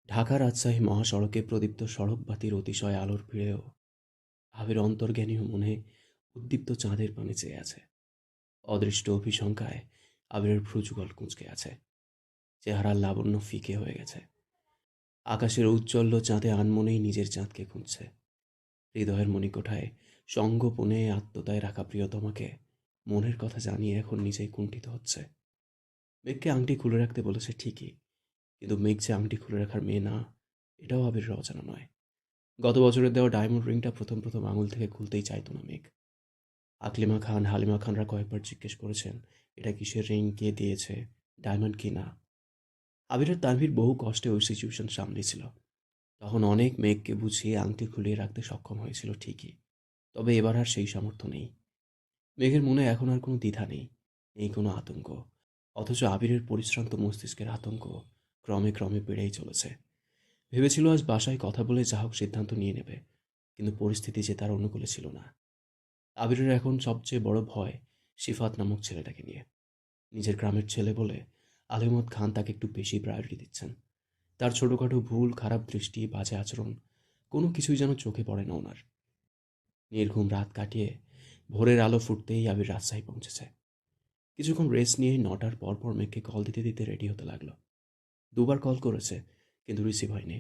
ঢাকা রাজশাহী মহাসড়কে প্রদীপ্ত সড়কবাতির অতিশয় আলোর ভিড়েও আবির অন্তর্জ্ঞানীয় মনে উদ্দীপ্ত চাঁদের পানে চেয়ে আছে। অদৃষ্ট অভিশঙ্কায় আবিরের ভ্রুযুগল কুঁচকে আছে, চেহারার লাবণ্য ফিকে হয়ে গেছে। আকাশের ঔজ্জ্বল্য চাঁদে আনমনেই নিজের চাঁদকে খুঁজছে। হৃদয়ের মণিকোঠায় সঙ্গোপনে আত্মতায় রাখা প্রিয়তমাকে মনের কথা জানিয়ে এখন নিজেই কুণ্ঠিত হচ্ছে। মেঘকে আংটি খুলে রাখতে বলেছে ঠিকই, কিন্তু মেঘ যে আংটি খুলে রাখার মেয়ে না, এটাও আবিরের অজানা নয়। গত বছরের দেওয়া ডায়মন্ড রিংটা প্রথম প্রথম আঙুল থেকে খুলতেই চাইতো না মেঘ। আকলিমা খান, হালিমা খানরা কয়েকবার জিজ্ঞেস করেছেন এটা কিসের রিং, কে দিয়েছে, ডায়মন্ড কি না। আবিরের তানভীর বহু কষ্টে ওই সিচুয়েশন সামলেছিল। তখন অনেক মেঘকে বুঝিয়ে আংটি খুলিয়ে রাখতে সক্ষম হয়েছিল ঠিকই, তবে এবার আর সেই সামর্থ্য নেই। মেঘের মনে এখন আর কোনো দ্বিধা নেই, নেই কোনো আতঙ্ক। অথচ আবিরের পরিশ্রান্ত মস্তিষ্কের আতঙ্ক ক্রমে ক্রমে বেড়েই চলেছে। ভেবেছিল আজ বাসায় কথা বলে যা হোক সিদ্ধান্ত নিয়ে নেবে, কিন্তু পরিস্থিতি যে তার অনুকূলে ছিল না। আবিরের এখন সবচেয়ে বড় ভয় সিফাত নামক ছেলেটাকে নিয়ে। নিজের গ্রামের ছেলে বলে আলিমত খান তাকে একটু বেশি প্রায়োরিটি দিচ্ছেন। তার ছোটোখাটো ভুল, খারাপ দৃষ্টি, বাজে আচরণ কোনো কিছুই যেন চোখে পড়ে না ওনার। নির্ঘুম রাত কাটিয়ে ভোরের আলো ফুটতেই আবির রাজশাহী পৌঁছেছে। কিছুক্ষণ রেস্ট নিয়েই ৯টার পরপর মেঘকে কল দিতে দিতে রেডি হতে লাগলো। দুবার কল করেছে, কিন্তু রিসিভ হয়নি।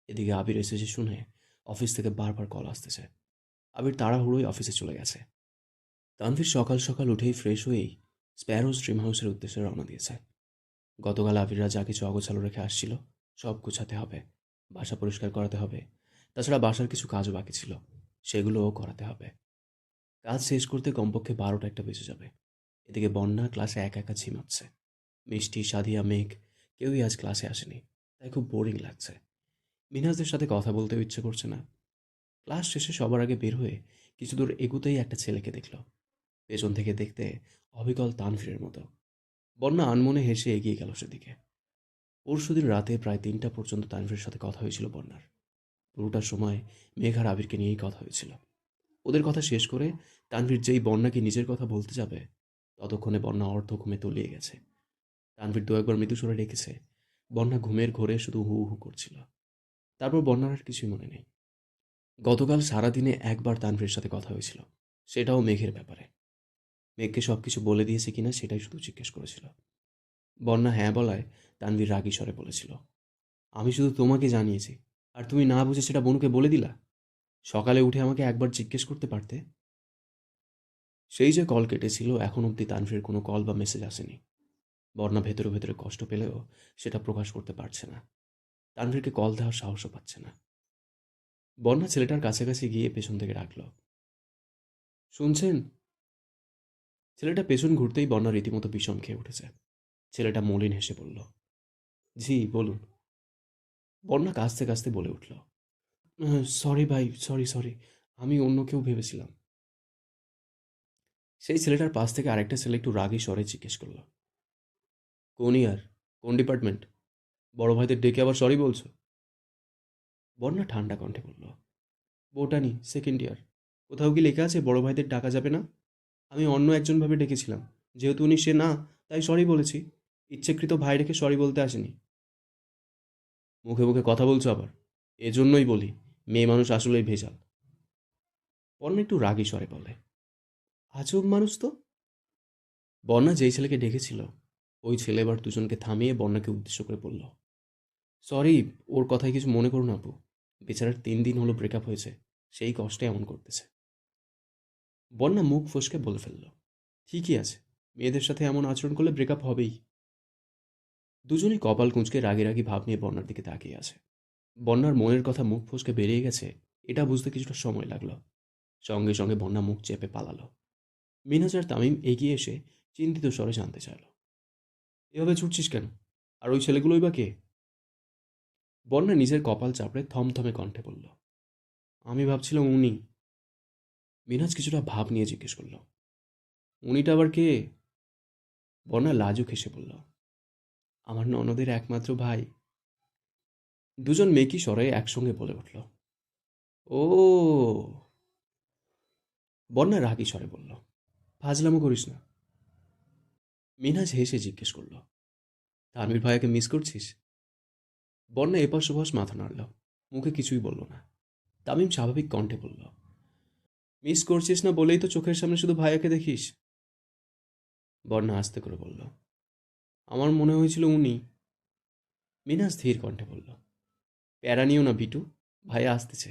এদিকে আবির এসেছে শুনে অফিস থেকে বারবার কল আসতেছে। আবির তাড়াহুড়োই অফিসে চলে গেছে। তানভীর সকাল সকাল উঠেই ফ্রেশ হয়েই স্প্যারোজ ড্রিম হাউসের উদ্দেশ্যে রওনা দিয়েছে। গতকাল আবিররা যা কিছু অগোছালো রেখে আসছিল সব গুছাতে হবে, বাসা পরিষ্কার করাতে হবে। তাছাড়া বাসার কিছু কাজও বাকি ছিল, সেগুলোও করাতে হবে। কাজ শেষ করতে কমপক্ষে ১২টা একটা বেজে যাবে। এদিকে বন্যা ক্লাসে একা একা ঝিমাচ্ছে। মিষ্টি, সাদিয়া, মেঘ কেউই আজ ক্লাসে আসেনি, তাই খুব বোরিং লাগছে। মিনহাজদের সাথে কথা বলতেও ইচ্ছে করছে না। ক্লাস শেষে সবার আগে বের হয়ে কিছু দূর এগুতেই একটা ছেলেকে দেখল। পেছন থেকে দেখতে অবিকল তানভীরের মতো। বন্যা আনমনে হেসে এগিয়ে গেল সেদিকে। পরশুদিন রাতে প্রায় ৩টা পর্যন্ত তানভীরের সাথে কথা হয়েছিল বন্যার। পুরোটার সময় মেঘ আর আবিরকে নিয়েই কথা হয়েছিল। ওদের কথা শেষ করে তানভীর যেই বন্যাকে নিজের কথা বলতে যাবে, ততক্ষণে বন্যা অর্ধ ঘুমে তলিয়ে গেছে। তানভীর দু একবার মৃদু স্বরে ডেকেছে। বন্যা ঘুমের ঘোরে শুধু হু হু করছিল। তারপর বন্যার আর কিছুই মনে নেই। গতকাল সারাদিনে একবার তানভীরের সাথে কথা হয়েছিল, সেটাও মেঘের ব্যাপারে। মেঘকে সবকিছু বলে দিয়েছে কিনা সেটাই শুধু জিজ্ঞেস করেছিল। বন্যা হ্যাঁ বলায় তানভীর রাগী স্বরে বলেছিল, আমি শুধু তোমাকে জানিয়েছি, আর তুমি না বুঝে সেটা বনুকে বলে দিলা। সকালে উঠে আমাকে একবার জিজ্ঞেস করতে পারতে। সেই যে কল কেটেছিল এখন অবধি তানভীরের কোনো কল বা মেসেজ আসেনি। বন্যা ভেতরে ভেতরে কষ্ট পেলেও সেটা প্রকাশ করতে পারছে না। তানভীরকে কল দেওয়ার সাহসও পাচ্ছে না। বন্যা ছেলেটার কাছাকাছি গিয়ে পেছন থেকে ডাকল, শুনছেন? ছেলেটা পেছন ঘুরতেই বন্যা রীতিমতো বিষম খেয়ে উঠেছে। ছেলেটা মলিন হেসে বলল, জি বলুন। বন্যা কাঁচতে কাঁচতে বলে উঠল, সরি ভাই, সরি সরি, আমি অন্য কেউ ভেবেছিলাম। সেই ছেলেটার পাশ থেকে আরেকটা ছেলে একটু রাগী স্বরে জিজ্ঞেস করল, কোন ইয়ার, কোন ডিপার্টমেন্ট? বড় ভাইদের ডেকে আবার সরি বলছো? বন্যা ঠান্ডা কণ্ঠে বলল, বোটানি, সেকেন্ড ইয়ার। কোথাও কি লেখা আছে বড় ভাইদের ডাকা যাবে না? আমি অন্য একজন ভাবে ডেকেছিলাম, যেহেতু উনি সে না, তাই সরি বলেছি। ইচ্ছেকৃত ভাই রেখে সরি বলতে আসেনি। মুখে মুখে কথা বলছো আবার, এজন্যই বলি মেয়ে মানুষ আসলেই ভেজাল। বন্যা একটু রাগী স্বরে বলে, আজব মানুষ তো। বন্যা যেই ছেলেকে ডেকেছিল ওই ছেলে এবার দুজনকে থামিয়ে বন্যাকে উদ্দেশ্য করে বলল, সরি, ওর কথায় কিছু মনে করুন আপু। বেচারার 3 দিন হলো ব্রেকআপ হয়েছে, সেই কষ্টে এমন করতেছে। বন্যা মুখ ফসকে বলে ফেলল, ঠিকই আছে, মেয়েদের সাথে এমন আচরণ করলে ব্রেকআপ হবেই। দুজনেই কপাল কুঁচকে রাগী রাগী ভাব নিয়ে বন্যার দিকে তাকিয়ে আছে। বন্যার মনের কথা মুখ ফসকে বেরিয়ে গেছে, এটা বুঝতে কিছুটা সময় লাগলো। সঙ্গে সঙ্গে বন্যা মুখ চেপে পালালো। মিনহাজ আর তামিম এগিয়ে এসে চিন্তিত স্বরে জানতে চাইল, এভাবে ছুটছিস কেন? আর ওই ছেলেগুলোই বা কে? বন্যা নিজের কপাল চাপড়ে থমথমে কণ্ঠে বলল, আমি ভাবছিলাম উনি। মিনহাজ কিছুটা ভাব নিয়ে জিজ্ঞেস করল, উনিটা আবার কে? বন্যা লাজুক হেসে বলল, আমার ননদের একমাত্র ভাই। দুজন মেকি স্বরে একসঙ্গে বলে উঠল, ও। বন্যা রাগী স্বরে বলল, ফাজলামো করিস না। মিনহাজ হেসে জিজ্ঞেস করল, তানভীর ভাইয়াকে মিস করছিস? বন্যা এপাশ ওপাশ মাথা নাড়ল, মুখে কিছুই বলল না। তামিম স্বাভাবিক কণ্ঠে বলল, মিস করছিস না বলেই তো চোখের সামনে শুধু ভাইয়াকে দেখিস। বন্যা আস্তে করে বলল, আমার মনে হয়েছিল উনি। মিনাস ধীর কণ্ঠে বলল, প্যারা নিও না বিটু, ভাইয়া আসতেছে।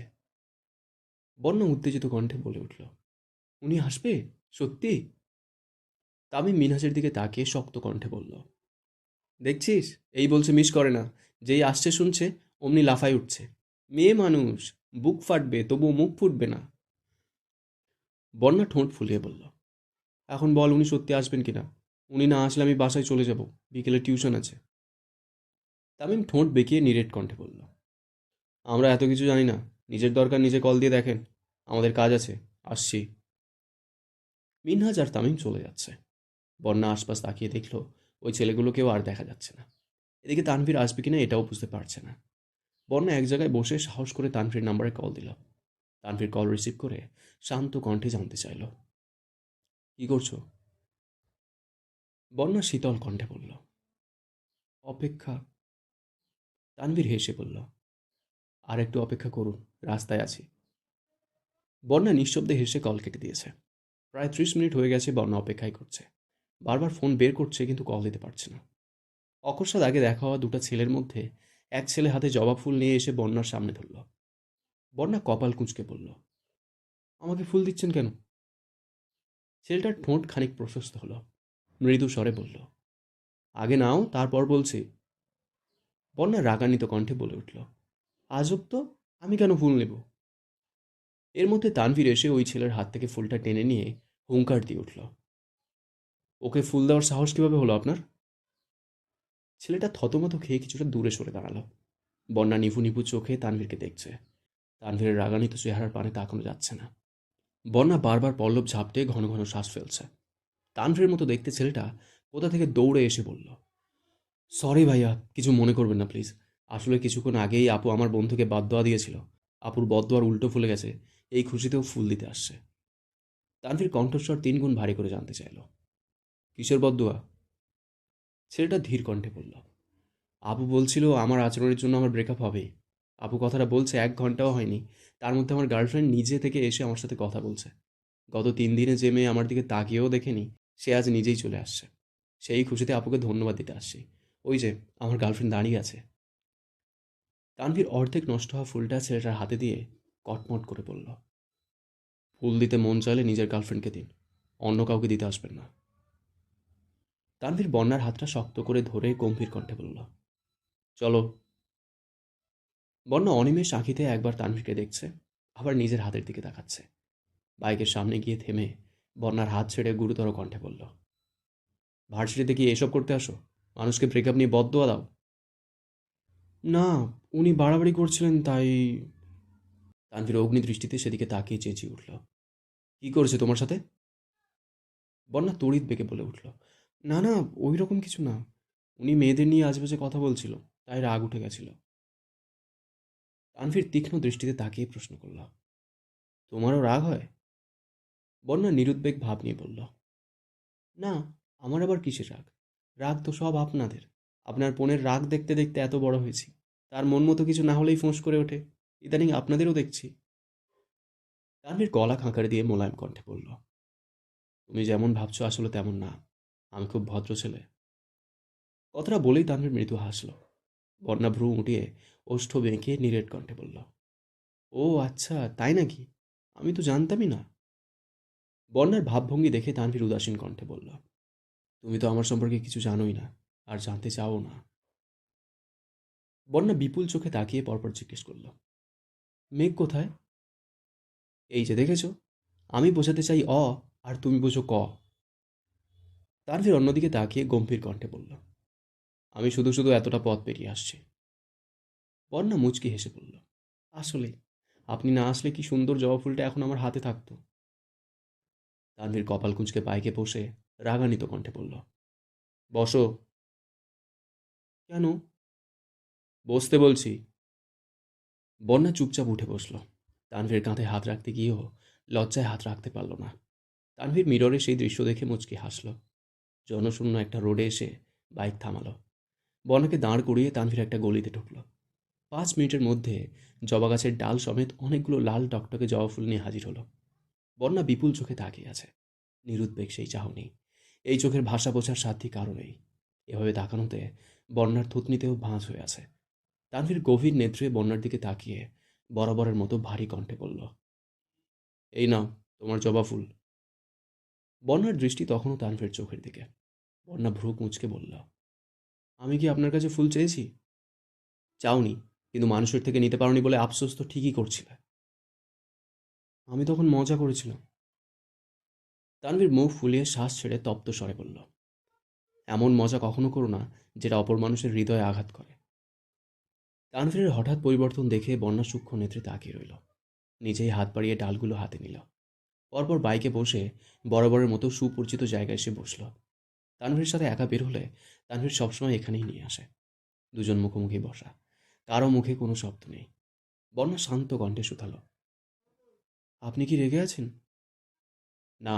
বন্যা উত্তেজিত কণ্ঠে বলে উঠল, উনি আসবে? সত্যি? তামিম মিনহাসের দিকে তাকিয়ে শক্ত কণ্ঠে বলল, দেখছিস, এই বলছে মিস করে না, যেই আসছে শুনছে অমনি লাফায় উঠছে। মেয়ে মানুষ, বুক ফাটবে তবুও মুখ ফুটবে না। বন্যা ঠোঁট ফুলিয়ে বলল, এখন বল উনি সত্যি আসবেন কিনা। উনি না আসলে আমি বাসায় চলে যাব, বিকেলে টিউশন আছে। তামিম ঠোঁট বেঁকিয়ে নিরেট কণ্ঠে বলল, আমরা এত কিছু জানি না, নিজের দরকার নিজে কল দিয়ে দেখেন, আমাদের কাজ আছে, আসছি। মিনহাজ আর তামিম চলে যাচ্ছে। বন্যা আশপাশ তাকিয়ে দেখল ওই ছেলেগুলোকেও আর দেখা যাচ্ছে না। এদিকে তানভীর আসবে কিনা এটাও বুঝতে পারছে না। বন্যা এক জায়গায় বসে সাহস করে তানভীর নাম্বারে কল দিল। তানভীর কল রিসিভ করে শান্ত কণ্ঠে জানতে চাইল, কি করছো? বন্যা শীতল কণ্ঠে বলল, অপেক্ষা। তানভীর হেসে বলল, আর একটু অপেক্ষা করুন, রাস্তায় আছি। বন্যা নিঃশব্দে হেসে কল কেটে দিয়েছে। প্রায় 30 মিনিট হয়ে গেছে বন্যা অপেক্ষাই করছে। বারবার ফোন বের করছে কিন্তু কল দিতে পারছে না। অকস্মাৎ আগে দেখা হওয়া দুটো ছেলের মধ্যে এক ছেলে হাতে জবা ফুল নিয়ে এসে বন্যার সামনে ধরল। বন্যা কপাল কুঁচকে বলল, আমাকে ফুল দিচ্ছেন কেন? ছেলেটার ঠোঁট খানিক প্রশস্ত হলো, মৃদু স্বরে বলল, আগে নাও তারপর বলছি। বন্যা রাগান্বিত কণ্ঠে বলে উঠল, আজব তো, আমি কেন ফুল নেব? এর মধ্যে তানভীর এসে ওই ছেলের হাত থেকে ফুলটা টেনে নিয়ে হুঙ্কার দিয়ে উঠল, ওকে ফুল দেওয়ার সাহস কিভাবে হলো আপনার? ছেলেটা থতমত খেয়ে কিছুটা দূরে সরে দাঁড়ালো। বন্যা নিভু নিভু চোখে তানভীরকে দেখছে। তানভীরের রাগান্বিত চেহারার পানে তাকানো যাচ্ছে না। বন্যা বারবার পল্লব ঝাপটে ঘন ঘন শ্বাস ফেলছে। তানভীরের মতো দেখতে ছেলেটা কোথা থেকে দৌড়ে এসে বলল, সরি ভাইয়া, কিছু মনে করবেন না প্লিজ। আসলে কিছুক্ষণ আগেই আপু আমার বন্ধুকে বদদোয়া দিয়েছিল। আপুর বদদোয়ার উল্টো ফুলে গেছে, এই খুশিতেও ফুল দিতে আসছে। তানভীর কণ্ঠস্বর 3 গুণ ভারী করে জানতে চাইল, কিসের বদদোয়া? ছেলেটা ধীর কণ্ঠে বলল, আপু বলছিল আমার আচরণের জন্য আমার ব্রেকআপ হবে। আপু কথাটা বলছে 1 ঘন্টাও হয়নি, তার মধ্যে আমার গার্লফ্রেন্ড নিজে থেকে এসে আমার সাথে কথা বলছে। গত 3 দিনে যে মেয়ে আমার দিকে তাকিয়েও দেখেনি, সে আজ নিজেই চলে আসছে। সেই খুশিতে আপুকে ধন্যবাদ দিতে আসছি। ওই যে আমার গার্লফ্রেন্ড দাঁড়িয়ে আছে। তানভীর অর্ধেক নষ্ট হওয়া ফুলটা ছেলেটার হাতে দিয়ে কটমট করে বলল, ফুল দিতে মন চাইলে নিজের গার্লফ্রেন্ডকে দিন, অন্য কাউকে দিতে আসবেন না। তানভীর বন্যার হাতটা শক্ত করে ধরে গম্ভীর কণ্ঠে বলল, চলো। বন্যা অনিমেষ আঁখিতে একবার তানভীরকে দেখছে, আবার নিজের হাতের দিকে তাকাচ্ছে। বাইকের সামনে গিয়ে থেমে বন্যার হাত ছেড়ে গুরুতর কণ্ঠে বলল, ভার্সিটিতে কি এসব করতে আসো? মানুষকে ব্রেকআপ নিয়ে বদদোয়া দাও? না, উনি বাড়াবাড়ি করছিলেন তাই। তানভীর অগ্নি দৃষ্টিতে সেদিকে তাকিয়ে চেঁচিয়ে উঠল, কি করেছে তোমার সাথে? বন্যা তড়িৎ বেগে বলে উঠল, না না, ওই রকম কিছু না। উনি মেয়েদের নিয়ে আজেবাজে কথা বলছিল, তাই রাগ উঠে গেছিল। তানভীর তীক্ষ্ণ দৃষ্টিতে তাকিয়ে প্রশ্ন করল, তোমারও রাগ হয়? বন্যা নিরুদ্বেগ ভাব নিয়ে বলল, না, আমার আবার কিসের রাগ? রাগ তো সব আপনাদের। আপনার বোনের রাগ দেখতে দেখতে এত বড় হয়েছি, তার মন মতো কিছু না হলেই ফোঁস করে ওঠে। ইদানিং আপনাদেরও দেখছি। তানভীর গলা খাঁকারে দিয়ে মোলায়েম কণ্ঠে বলল, তুমি যেমন ভাবছো আসলে তেমন না, আমি খুব ভদ্র ছেলে। কথাটা বলেই তানভীর মৃদু হাসল। বন্যা ভ্রু উঠিয়ে ওষ্ঠ বেঁকে নিরেট কণ্ঠে বলল, ও আচ্ছা, তাই নাকি? আমি তো জানতামই না। বন্যার ভাবভঙ্গি দেখে তানভীর উদাসীন কণ্ঠে বলল, তুমি তো আমার সম্পর্কে কিছু জানোই না, আর জানতে চাও না। বন্যা বিপুল চোখে তাকিয়ে পরপর জিজ্ঞেস করল, মেঘ কোথায়? এই যে দেখেছো, আমি বোঝাতে চাই অ, আর তুমি বোঝো ক। তানভীর অন্যদিকে তাকিয়ে গম্ভীর কণ্ঠে বলল, আমি শুধু শুধু এতটা পথ পেরিয়ে আসছি। বন্যা মুচকি হেসে বলল, আসলে আপনি না আসলে কি সুন্দর জবা ফুলটা এখন আমার হাতে থাকতো। তানভীর কপাল কুঁচকে বাইকে বসে রাগান্বিত কণ্ঠে বলল, বসো। কেন? বসতে বলছি। বন্যা চুপচাপ উঠে বসল। তানভীর কাঁধে হাত রাখতে গিয়েও লজ্জায় হাত রাখতে পারল না। তানভীর মিররে সেই দৃশ্য দেখে মুচকি হাসল। জনশূন্য একটা রোডে এসে বাইক থামালো। বন্যাকে দাঁড় করিয়ে তানভীর একটা গলিতে ঢুকল। 5 মিনিটের মধ্যে জবা গাছের ডাল সমেত অনেকগুলো লাল টকটকে জবা ফুল নিয়ে হাজির হলো। বন্যা বিপুল চোখে তাকিয়ে আছে, নিরুদ্বেগ সেই চাহনি। এই চোখের ভাষা বোঝার সাধ্যই কারো নেই। এভাবে তাকানোতে বন্যার থুতনিতেও ভাঁজ হয়ে আছে। তানভীর গভীর নেত্রে বন্যার দিকে তাকিয়ে বরাবরের মতো ভারী কণ্ঠে বলল, এই নাও তোমার জবা ফুল। বন্যার দৃষ্টি তখনও তানভীর চোখের দিকে। বন্যা ভ্রু কুঁচকে বলল, আমি কি আপনার কাছে ফুল চেয়েছি? চাওনি, কিন্তু মানুষের থেকে নিতে পারোনি বলে আফসোস তো ঠিকই করছিলে। আমি তখন মজা করেছিলাম। তানভীর মুখ ফুলিয়ে শ্বাস ছেড়ে তপ্ত স্বরে বলল, এমন মজা কখনো করো না যেটা অপর মানুষের হৃদয়ে আঘাত করে। তানভীরের হঠাৎ পরিবর্তন দেখে বন্যা সূক্ষ্ম নেত্রে তাকিয়ে রইল। নিজেই হাত বাড়িয়ে ডালগুলো হাতে নিল। পরপর বাইকে বসে বরাবরের মতো সুপরিচিত জায়গায় এসে বসল। তানভীরের সাথে একা বের হলে তানভীর সবসময় এখানেই নিয়ে আসে। দুজন মুখোমুখি বসা, কারো মুখে কোনো শব্দ নেই। বন্যা শান্ত কণ্ঠে শুধালো, আপনি কি রেগে আছেন? না।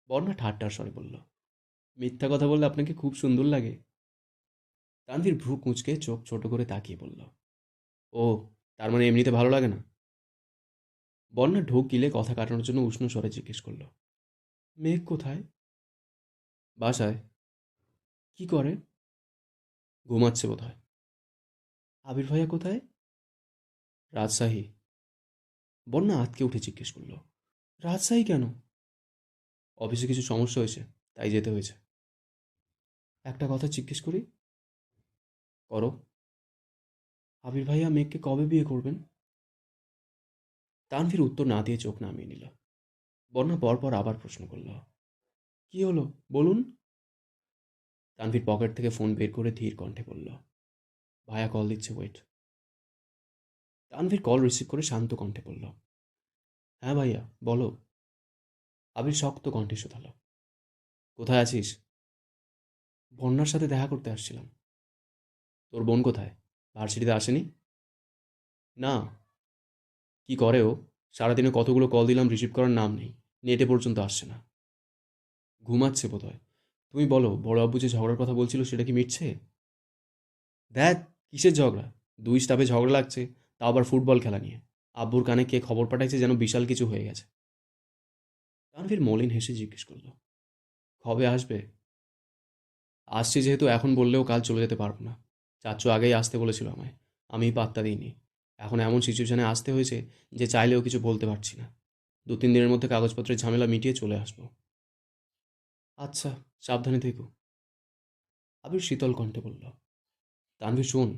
বন্যা ঠাট্টার স্বরে বলল, মিথ্যা কথা বললে আপনাকে খুব সুন্দর লাগে। তানভীর ভ্রু কুঁচকে চোখ ছোট করে তাকিয়ে বলল, ও, তার মানে এমনিতে ভালো লাগে না? বন্যা ঢোক গিলে কথা কাটানোর জন্য উষ্ণ স্বরে জিজ্ঞেস করল, মেঘ কোথায়? বাসায়। কি করে? ঘুমাচ্ছে বোধহয়। আবির ভাইয়া কোথায়? রাজশাহী। বন্যা আঁতকে উঠে জিজ্ঞেস করল, রাজশাহী কেন? অফিসে কিছু সমস্যা হয়েছে, তাই যেতে হয়েছে। একটা কথা জিজ্ঞেস করি? করো। আবির ভাইয়া মেঘকে কবে বিয়ে করবেন? তানভীর উত্তর না দিয়ে চোখ নামিয়ে নিল। বন্যা পরপর আবার প্রশ্ন করল, কি হলো বলুন? তানভীর পকেট থেকে ফোন বের করে ধীর কণ্ঠে বলল, ভাইয়া কল দিচ্ছে, ওয়েট। তানভীর কল রিসিভ করে শান্ত কণ্ঠে বলল, হ্যাঁ ভাইয়া বলো। আবির শক্ত কণ্ঠে শোধালো, কোথায় আছিস? বন্যার সাথে দেখা করতে আসছিলাম। তোর বোন কোথায়? ভার্সিটিতে আসেনি? না। কি করে ও? সারাদিনে কতগুলো কল দিলাম, রিসিভ করার নাম নেই, নেটে পর্যন্ত আসছে না। ঘুমাচ্ছে বোধহয়। তুমি বলো, বড় আব্বু যে ঝগড়ার কথা বলছিল সেটা কি মিটছে? দেখ, কিসের ঝগড়া? দুই স্টাফে ঝগড়া লাগছে, তা আবার ফুটবল খেলা নিয়ে। আব্বুর কানে কে খবর পাঠাইছে যেন বিশাল কিছু হয়ে গেছে। তানভীর মলিন হেসে জিজ্ঞেস করল, কবে আসবে? আসছে যেহেতু এখন বললেও কাল চলে যেতে পারবো না। চাচ্চু আগেই আসতে বলেছিল আমায়, আমি পাত্তা দিইনি। এখন এমন সিচুয়েশনে আসতে হয়েছে যে চাইলেও কিছু বলতে পারছি না। 2-3 দিনের মধ্যে কাগজপত্রের ঝামেলা মিটিয়ে চলে আসবো। আচ্ছা, সাবধানে থেকো। আবির শীতল কণ্ঠে বলল, তানভীর শোন,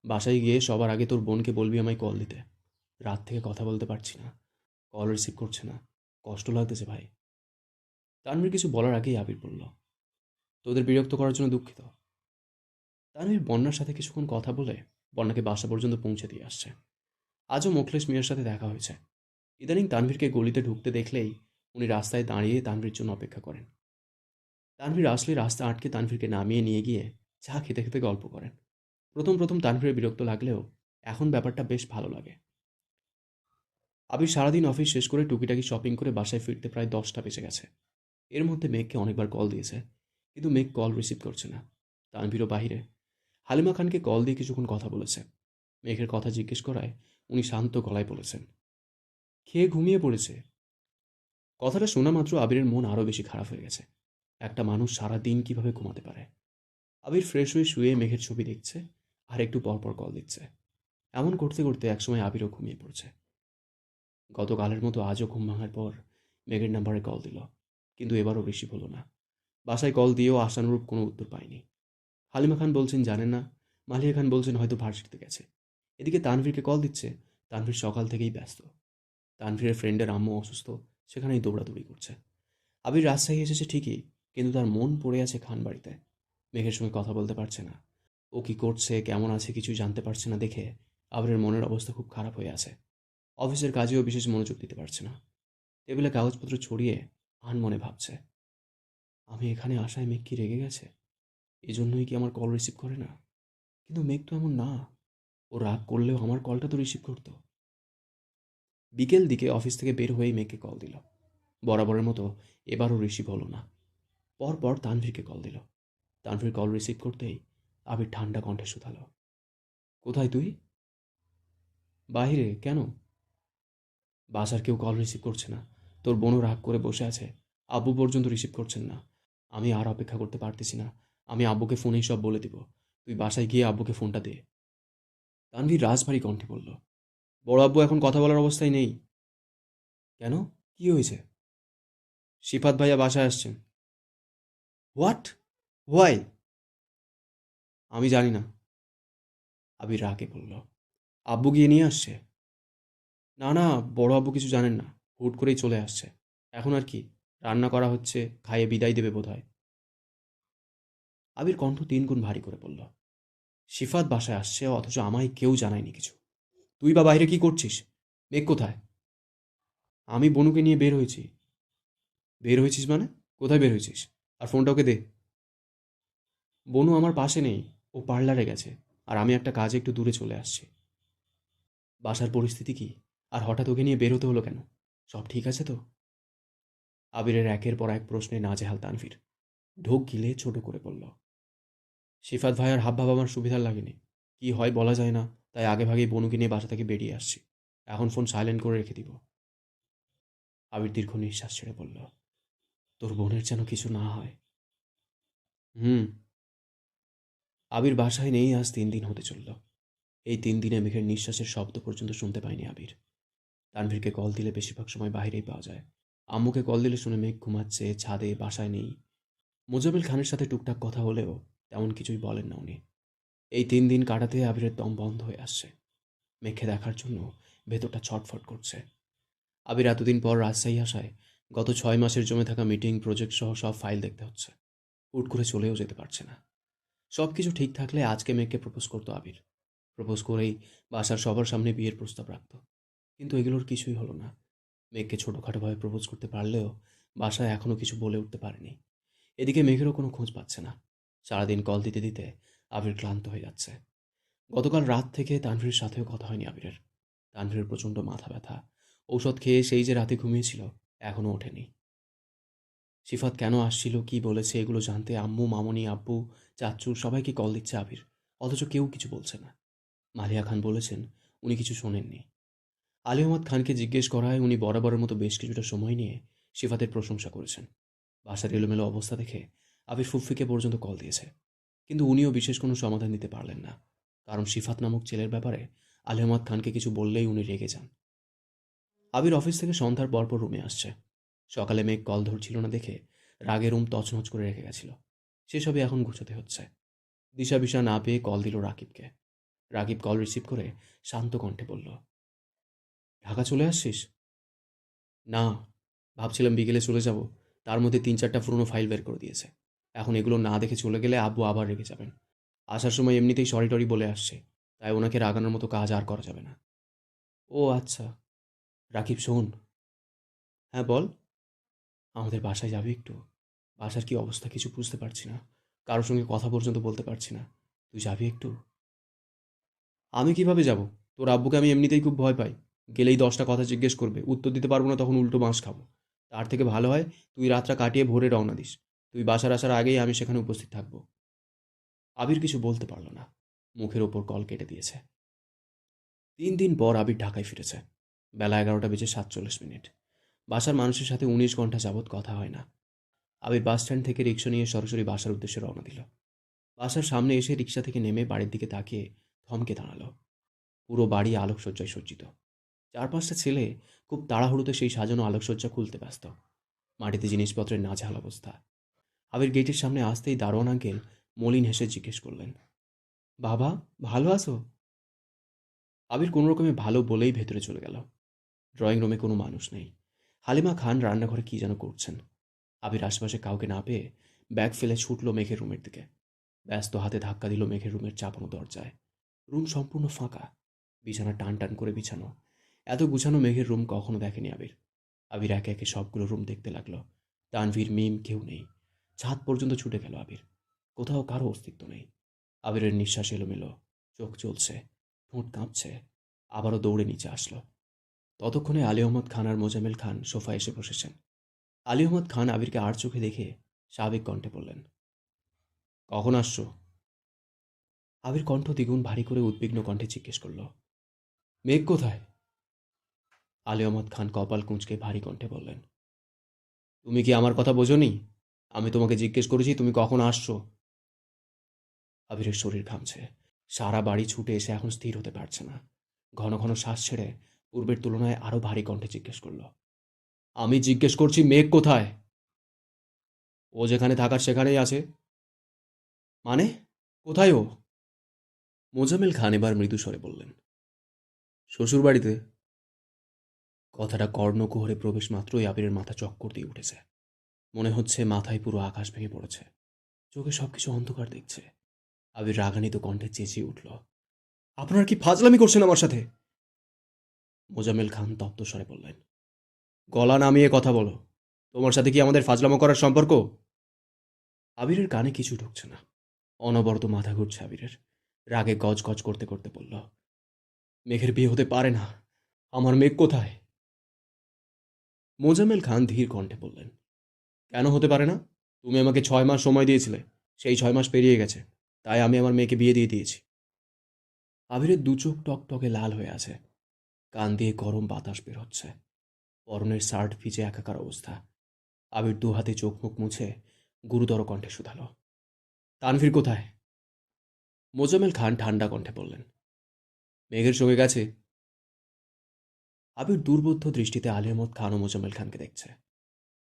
বাসায় গিয়ে সবার আগে তোর বোনকে বলবি আমায় কল দিতে। রাত থেকে কথা বলতে পারছি না, কল রিসিভ করছে না, কষ্ট লাগতেছে ভাই। তানভীর কিছু বলার আগেই আবির বলল, তোদের বিরক্ত করার জন্য দুঃখিত। তানভীর বন্যার সাথে কিছুক্ষণ কথা বলে বন্যাকে বাসা পর্যন্ত পৌঁছে দিয়ে আসছে। আজও মোখলেস মিয়ার সাথে দেখা হয়েছে। ইদানিং তানভীরকে গলিতে ঢুকতে দেখলেই উনি রাস্তায় দাঁড়িয়ে তানভীর জন্য অপেক্ষা করেন। তানভীর আসলে রাস্তা আটকে তানভীরকে নামিয়ে নিয়ে গিয়ে চা খেতে খেতে গল্প করেন। প্রথম প্রথম তানভীরের বিরক্ত লাগলেও এখন ব্যাপারটা বেশ ভালো লাগে। আবির সারাদিন অফিস শেষ করে টুকিটাকি শপিং করে বাসায় ফিরতে প্রায় 10টা বেজে গেছে। এর মধ্যে মেঘকে অনেকবার কল দিয়েছে, কিন্তু মেঘ কল রিসিভ করছে না। তানভীরও বাহিরে। হালিমা খানকে কল দিয়ে কিছুক্ষণ কথা বলেছে। মেঘের কথা জিজ্ঞেস করায় উনি শান্ত গলায় বলেছেন, খেয়ে ঘুমিয়ে পড়েছে। কথাটা শোনা মাত্র আবিরের মন আরও বেশি খারাপ হয়ে গেছে। একটা মানুষ সারা দিন কিভাবে ঘুমাতে পারে? আবির ফ্রেশ হয়ে শুয়ে মেঘের ছবি দেখছে আর একটু পরপর কল দিচ্ছে। এমন করতে করতে একসময় আবিরও ঘুমিয়ে পড়ছে। গতকালের মতো আজও ঘুম ভাঙার পর মেঘের নাম্বারে কল দিল, কিন্তু এবারও রিসিভ হলো না। বাসায় কল দিয়েও আশানুরূপ কোনো উত্তর পায়নি। হালিমা খান বলছেন জানেন না, মালিয়া খান বলছেন হয়তো ভার্সিটিতে গেছে। এদিকে তানভীরকে কল দিচ্ছে, তানভীর সকাল থেকেই ব্যস্ত। তানভীরের ফ্রেন্ডের আম্মু অসুস্থ, সেখানেই দৌড়াদৌড়ি করছে। আবির রাজশাহী এসেছে ঠিকই, কিন্তু তার মন পড়ে আছে খানবাড়িতে। মেঘের সঙ্গে কথা বলতে পারছে না। ও কি করছে, কেমন আছে কিছুই জানতে পারছে না দেখে আবিরের মনের অবস্থা খুব খারাপ হয়ে আছে। অফিসের কাজেও বিশেষ মনোযোগ দিতে পারছে না। টেবিলে কাগজপত্র ছড়িয়ে আনমনে ভাবছে, আমি এখানে আসায় মেঘ কি রেগে গেছে? এজন্যই কি আমার কল রিসিভ করে না? কিন্তু মেঘ তো এমন না। ও রাগ করলেও আমার কলটা তো রিসিভ করতো। বিকেল দিকে অফিস থেকে বের হয়েই মেঘকে কল দিল। বরাবরের মতো এবারও রিসিভ হলো না। পরপর তানভীরকে কল দিল। তানভীর কল রিসিভ করতেই আবির ঠান্ডা কণ্ঠে শুধালো, কোথায় তুই? বাইরে কেন? বাসার কেউ কল রিসিভ করছে না। তোর বোনও রাগ করে বসে আছে। আব্বু পর্যন্ত রিসিভ করছেন না। আমি আর অপেক্ষা করতে পারতেছি না। আমি আব্বুকে ফোনেই সব বলে দিব। তুই বাসায় গিয়ে আব্বুকে ফোনটা দে। তানভীর রাজভারী কণ্ঠে বলল, বড় আব্বু এখন কথা বলার অবস্থায় নেই। কেন? কি হয়েছে? শিফাত ভাইয়া বাসায় আসছেন। হোয়াট? হোয়াই? আমি জানি না। আবির রাগে বলল, আব্বু গিয়ে নিয়ে আসছে? না না, বড় আব্বু কিছু জানেন না। হুট করেই চলে আসছে। এখন আর কি, রান্না করা হচ্ছে, খাইয়ে বিদায় দেবে বোধহয়। আবির কণ্ঠ 3 গুণ ভারী করে বলল, সিফাত বাসায় আসছে অথচ আমায় কেউ জানায়নি কিছু। তুই বা বাইরে কি করছিস? মেঘ কোথায়? আমি বনুকে নিয়ে বের হয়েছি। বের হয়েছিস মানে? কোথায় বের হয়েছিস? আর ফোনটা ওকে দে। বনু আমার পাশে নেই। ও পার্লারে গেছে। আর আমি একটা কাজে একটু দূরে চলে আসছি। বাসার পরিস্থিতি কি? আর হঠাৎ ওকে নিয়ে বের হতে হলো কেন? সব ঠিক আছে তো? আবিরের একের পর এক প্রশ্নে নাজেহাল তানভীর। ঢোক গিলে ছোট করে বলল, সিফাত ভাইয়ার হাবভাব আমার সুবিধার লাগেনি। কি হয় বলা যায় না, তাই আগেভাগেই বনুকে নিয়ে বাসা থেকে বেরিয়ে আসছি। এখন ফোন সাইলেন্ট করে রেখে দিব। আবির দীর্ঘ নিঃশ্বাস ছেড়ে বলল, তোর বোনের যেন কিছু না হয়। হুম। আবির বাসায় নেই আজ 3 দিন হতে চলল। এই 3 দিনে মেঘের নিঃশ্বাসের শব্দ পর্যন্ত শুনতে পায়নি আবির। তানভীরকে কল দিলে বেশিরভাগ সময় বাইরেই পাওয়া যায়। আম্মুকে কল দিলে শুনে মেঘ ঘুমাচ্ছে, ছাদে, বাসায় নেই। মোজাম্মেল খানের সাথে টুকটাক কথা হলেও তেমন কিছুই বলেন না উনি। এই 3 দিন কাটাতে আবিরের দম বন্ধ হয়ে আসছে। মেঘকে দেখার জন্য ভেতরটা ছটফট করছে। আবির এতদিন পর রাজশাহী আসায় গত 6 মাসের জমে থাকা মিটিং, প্রজেক্ট সহ সব ফাইল দেখতে হচ্ছে। হুট করে চলেও যেতে পারছে না। সব কিছু ঠিক থাকলে আজকে মেঘকে প্রপোজ করতো আবির। প্রপোজ করেই বাসার সবার সামনে বিয়ের প্রস্তাব রাখত। কিন্তু এগুলোর কিছুই হলো না। মেঘকে ছোটোখাটোভাবে প্রপোজ করতে পারলেও বাসায় এখনও কিছু বলে উঠতে পারেনি। এদিকে মেঘেরও কোনো খোঁজ পাচ্ছে না। সারাদিন কল দিতে দিতে আবির ক্লান্ত হয়ে যাচ্ছে। গতকাল রাত থেকে তানভীরের সাথেও কথা হয়নি আবিরের। তানভীরের প্রচণ্ড মাথা ব্যথা। ঔষধ খেয়ে সেই যে রাতে ঘুমিয়েছিল, এখনও ওঠেনি। সিফাত কেন আসছিল, কি বলেছে, এগুলো জানতে আম্মু, মামনি, আব্বু, চাচ্চু সবাইকে কল দিচ্ছে আবির। অথচ কেউ কিছু বলছে না। মালিয়া খান বলেছেন উনি কিছু শোনেননি। আলী আহমদ খানকে জিজ্ঞেস করায় উনি বরাবরের মতো বেশ কিছুটা সময় নিয়ে সিফাতের প্রশংসা করেছেন। বাসার এলোমেলো অবস্থা দেখে আবির ফুফিকে পর্যন্ত কল দিয়েছে। কিন্তু উনিও বিশেষ কোনো সমাধান দিতে পারলেন না। কারণ সিফাত নামক ছেলের ব্যাপারে আলী আহমদ খানকে কিছু বললেই উনি রেগে যান। আবির অফিস থেকে সন্ধ্যার পরপর রুমে আসছে। সকালে মেঘ কল ধরছিল না দেখে রাগে রুম তছনছ করে রেখে গেছিল। সেসবই এখন গুছোতে হচ্ছে। দিশা বিশা না পেয়ে কল দিল রাকিবকে। রাকিব কল রিসিভ করে শান্ত কণ্ঠে বলল, ঢাকা চলে আসছিস? না, ভাবছিলাম বিকেলে চলে যাব। তার মধ্যে 3-4টা পুরনো ফাইল বের করে দিয়েছে। এখন এগুলো না দেখে চলে গেলে আব্বু আবার রেগে যাবেন। আসার সময় এমনিতেই সরি টরি বলে আসছে, তাই ওনাকে রাগানোর মতো কাজ আর করা যাবে না। ও আচ্ছা। রাকিব শোন। হ্যাঁ বল। আমাদের বাসায় যাবি একটু? বাসার কি অবস্থা কিছু বুঝতে পারছি না। কারোর সঙ্গে কথা পর্যন্ত বলতে পারছি না। তুই যাবি একটু? আমি কিভাবে যাব? তোর আব্বুকে আমি এমনিতেই খুব ভয় পাই। গেলেই 10টা কথা জিজ্ঞেস করবে, উত্তর দিতে পারবো না, তখন উল্টো বাঁশ খাবো। তার থেকে ভালো হয় তুই রাতটা কাটিয়ে ভোরে রওনা দিস। তুই বাসার আসার আগেই আমি সেখানে উপস্থিত থাকবো। আবির কিছু বলতে পারল না। মুখের ওপর কল কেটে দিয়েছে। 3 দিন পর আবির ঢাকায় ফিরেছে। বেলা 11টা বেজে 47 মিনিট। বাসার মানুষের সাথে 19 ঘন্টা যাবৎ কথা হয় না। আবির বাস স্ট্যান্ড থেকে রিক্সা নিয়ে সরাসরি বাসার উদ্দেশ্যে রওনা দিল। বাসার সামনে এসে রিক্সা থেকে নেমে বাড়ির দিকে তাকিয়ে থমকে দাঁড়ালো। পুরো বাড়ি আলোকসজ্জায় সজ্জিত। 4-5টা ছেলে খুব তাড়াহুড়োতে সেই সাজানো আলোকসজ্জা খুলতে ব্যস্ত। মাটিতে জিনিসপত্রের নাজেহাল অবস্থা। আবির গেটের সামনে আসতেই দারোয়ান আঙ্কেল মলিন হেসে জিজ্ঞেস করলেন, বাবা, ভালো আছো? আবির কোনো রকমে ভালো বলেই ভেতরে চলে গেল। ড্রয়িং রুমে কোনো মানুষ নেই। হালিমা খান রান্নাঘরে কী যেন করছেন। আবির আশেপাশে কাউকে না পেয়ে ব্যাগ ফেলে ছুটল মেঘের রুমের দিকে। ব্যস্ত হাতে ধাক্কা দিল মেঘের রুমের চাপানো দরজায়। রুম সম্পূর্ণ ফাঁকা। বিছানা টান টান করে বিছানো। এত গুছানো মেঘের রুম কখনো দেখেনি আবির। আবির একে একে সবগুলো রুম দেখতে লাগলো। তানভীর, মিম, কেউ নেই। ছাদ পর্যন্ত ছুটে গেল আবির। কোথাও কারো অস্তিত্ব নেই। আবিরের নিঃশ্বাস এলোমেলো, চোখ জ্বলছে, ঠোঁট কাঁপছে। আবারও দৌড়ে নিচে আসলো। ততক্ষণে আলী আহমদ খান আর মোজাম্মেল খান সোফায় এসে বসেছেন। আলী আহমদ খান আবিরকে আর চোখে দেখে স্বাভাবিক কণ্ঠে বললেন, কখন আসছো? আবির কণ্ঠ দ্বিগুণ ভারী করে উদ্বিগ্ন কণ্ঠে জিজ্ঞেস করল, মেঘ কোথায়? আলী আহমদ খান কপাল কুঁচকে ভারী কণ্ঠে বললেন, তুমি কি আমার কথা বোঝোনি? আমি তোমাকে জিজ্ঞেস করেছি তুমি কখন আসছো। আবিরের শরীর ঘামছে। সারা বাড়ি ছুটে এসে এখন স্থির হতে পারছে না। ঘন ঘন শ্বাস ছেড়ে পূর্বের তুলনায় আরো ভারী কণ্ঠে জিজ্ঞেস করল, আমি জিজ্ঞেস করছি মেঘ কোথায়? ও যেখানে থাকার সেখানেই আছে। মানে? কোথায় ও? মোজাম্মেল খান এবার মৃদু স্বরে বললেন, শ্বশুর বাড়িতে। কথাটা কর্ণকুহরে প্রবেশ মাত্রই আবিরের মাথা চক্কর দিয়ে উঠেছে। মনে হচ্ছে মাথায় পুরো আকাশ ভেঙে পড়েছে। চোখে সবকিছু অন্ধকার দেখছে। আবির রাগান্বিত কণ্ঠে চেঁচিয়ে উঠল, আপনারা কি ফাজলামি করছেন আমার সাথে? মোজাম্মেল খান তপ্ত স্বরে বললেন, গলা নামিয়ে কথা বলো। তোমার সাথে কি আমাদের ফাজলামো করার সম্পর্ক? আবিরের কানে কিছু ঢুকছে না। অনবরত মাথা ঘুরছে আবিরের। রাগে গজ গজ করতে করতে বলল, মেঘের বিয়ে হতে পারে না। আমার মেঘ কোথায়? মোজাম্মেল খান ধীর কণ্ঠে বললেন, কেন হতে পারে না? তুমি আমাকে 6 মাস সময় দিয়েছিলে। সেই 6 মাস পেরিয়ে গেছে। তাই আমি আমার মেয়েকে বিয়ে দিয়ে দিয়েছি। আবিরের দু চোখ টকটকে লাল হয়ে আছে। কান দিয়ে গরম বাতাস বের হচ্ছে। পরনের শার্ট ভিজে একাকার অবস্থা। আবির দু হাতে চোখ মুখ মুছে গুরুতর কণ্ঠে শুধালো, তানভীর কোথায়? মোজাম্মেল খান ঠান্ডা কণ্ঠে বললেন, মেঘের সঙ্গে গেছে। আবির দুর্বোধ্য দৃষ্টিতে আলী আহমদ খান ও মোজাম্মেল খানকে দেখছে।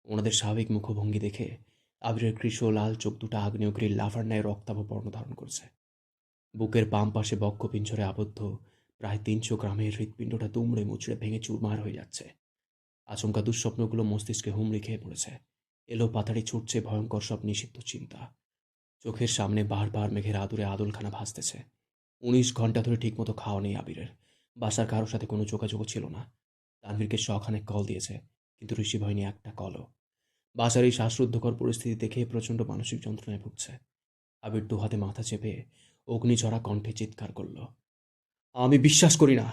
ওনাদের স্বাভাবিক মুখভঙ্গি দেখে আবিরের কৃষ্ণ লাল চোখ দুটো আগ্নেয়গিরির লাভার ন্যায় রক্তাভ বর্ণ ধারণ করছে। বুকের বাম পাশে বক্ষপিঞ্জরে আবদ্ধ প্রায় 300 গ্রামের হৃৎপিণ্ডটা দুমড়ে মুচড়ে ভেঙে চুরমার হয়ে যাচ্ছে। আচমকা দুঃস্বপ্নগুলো মস্তিষ্কে হুমড়ি খেয়ে পড়েছে। এলো পাতাড়ি ছুটছে ভয়ঙ্কর সব নিষিদ্ধ চিন্তা। চোখের সামনে বারবার মেঘের আদুরে আদলখানা ভাসতেছে। 19 ঘন্টা ধরে ঠিকমতো খাওয়া নেই আবিরের। বাসার কারোর সাথে কোনো যোগাযোগও ছিল না। তানভীরকে শখানেক কল দিয়েছে, কিন্তু রিসিভ হয়নি একটা কলও। বাসার এই শ্বাসরুদ্ধকর পরিস্থিতি দেখে প্রচণ্ড মানসিক যন্ত্রণায় ভুগছে। আবির দু হাতে মাথা চেপে অগ্নিঝরা কণ্ঠে চিৎকার করল, আমি বিশ্বাস করি না।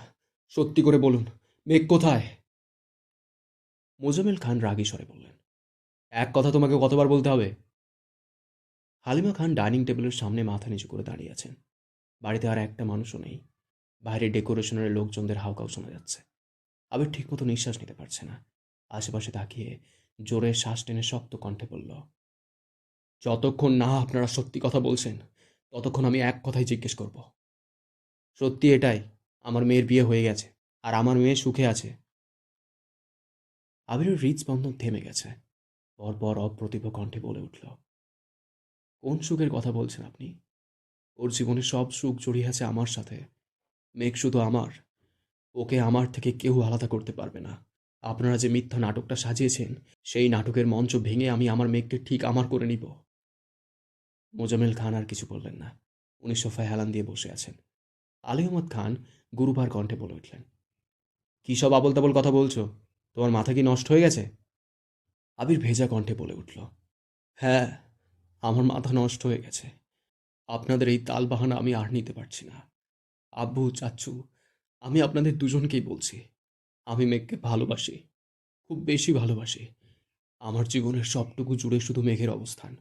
সত্যি করে বলুন, মেঘ কোথায়? মোজাম্মেল খান রাগী স্বরে বললেন, এক কথা তোমাকে কতবার বলতে হবে? হালিমা খান ডাইনিং টেবিলের সামনে মাথা নিচু করে দাঁড়িয়ে আছেন। বাড়িতে আর একটা মানুষও নেই। বাইরে ডেকোরেশনের লোকজনদের হাউকাউ শোনা যাচ্ছে। আবির ঠিকমতো নিঃশ্বাস নিতে পারছে না। আশেপাশে তাকিয়ে জোরে শ্বাস টেনে শক্ত কণ্ঠে বলল, যতক্ষণ না আপনারা সত্যি কথা বলছেন ততক্ষণ আমি এক কথাই জিজ্ঞেস করব। সত্যি এটাই, আমার মেয়ের বিয়ে হয়ে গেছে আর আমার মেয়ে সুখে আছে। আবিরের হৃদস্পন্দন থেমে গেছে। পরপর অপ্রতিভ কণ্ঠে বলে উঠল, কোন সুখের কথা বলছেন আপনি? ওর জীবনে সব সুখ জড়িয়ে আছে আমার সাথে। মেঘ শুধু আমার। ওকে আমার থেকে কেউ আলাদা করতে পারবে না। আপনারা যে মিথ্যা নাটকটা সাজিয়েছেন, সেই নাটকের মঞ্চ ভেঙে আমি আমার মেঘকে ঠিক আমার করে নিব। মোজাম্মেল খান আর কিছু বললেন না। উনি সোফায় হেলান দিয়ে বসে আছেন। আলী আহমদ খান গুরুবার কণ্ঠে বলে উঠলেন, কী সব আবোল তাবোল কথা বলছো? তোমার মাথা কি নষ্ট হয়ে গেছে? আবির ভেজা কণ্ঠে বলে উঠল, হ্যাঁ, আমার মাথা নষ্ট হয়ে গেছে। আপনাদের এই তালবাহানা আমি আর নিতে পারছি না। আব্বু, চাচ্চু, আমি আপনাদের দুজনকেই বলছি, আমি মেঘকে ভালোবাসি, খুব বেশি ভালোবাসি। আমার জীবনের সবটুকু জুড়ে শুধু মেঘের অবস্থান।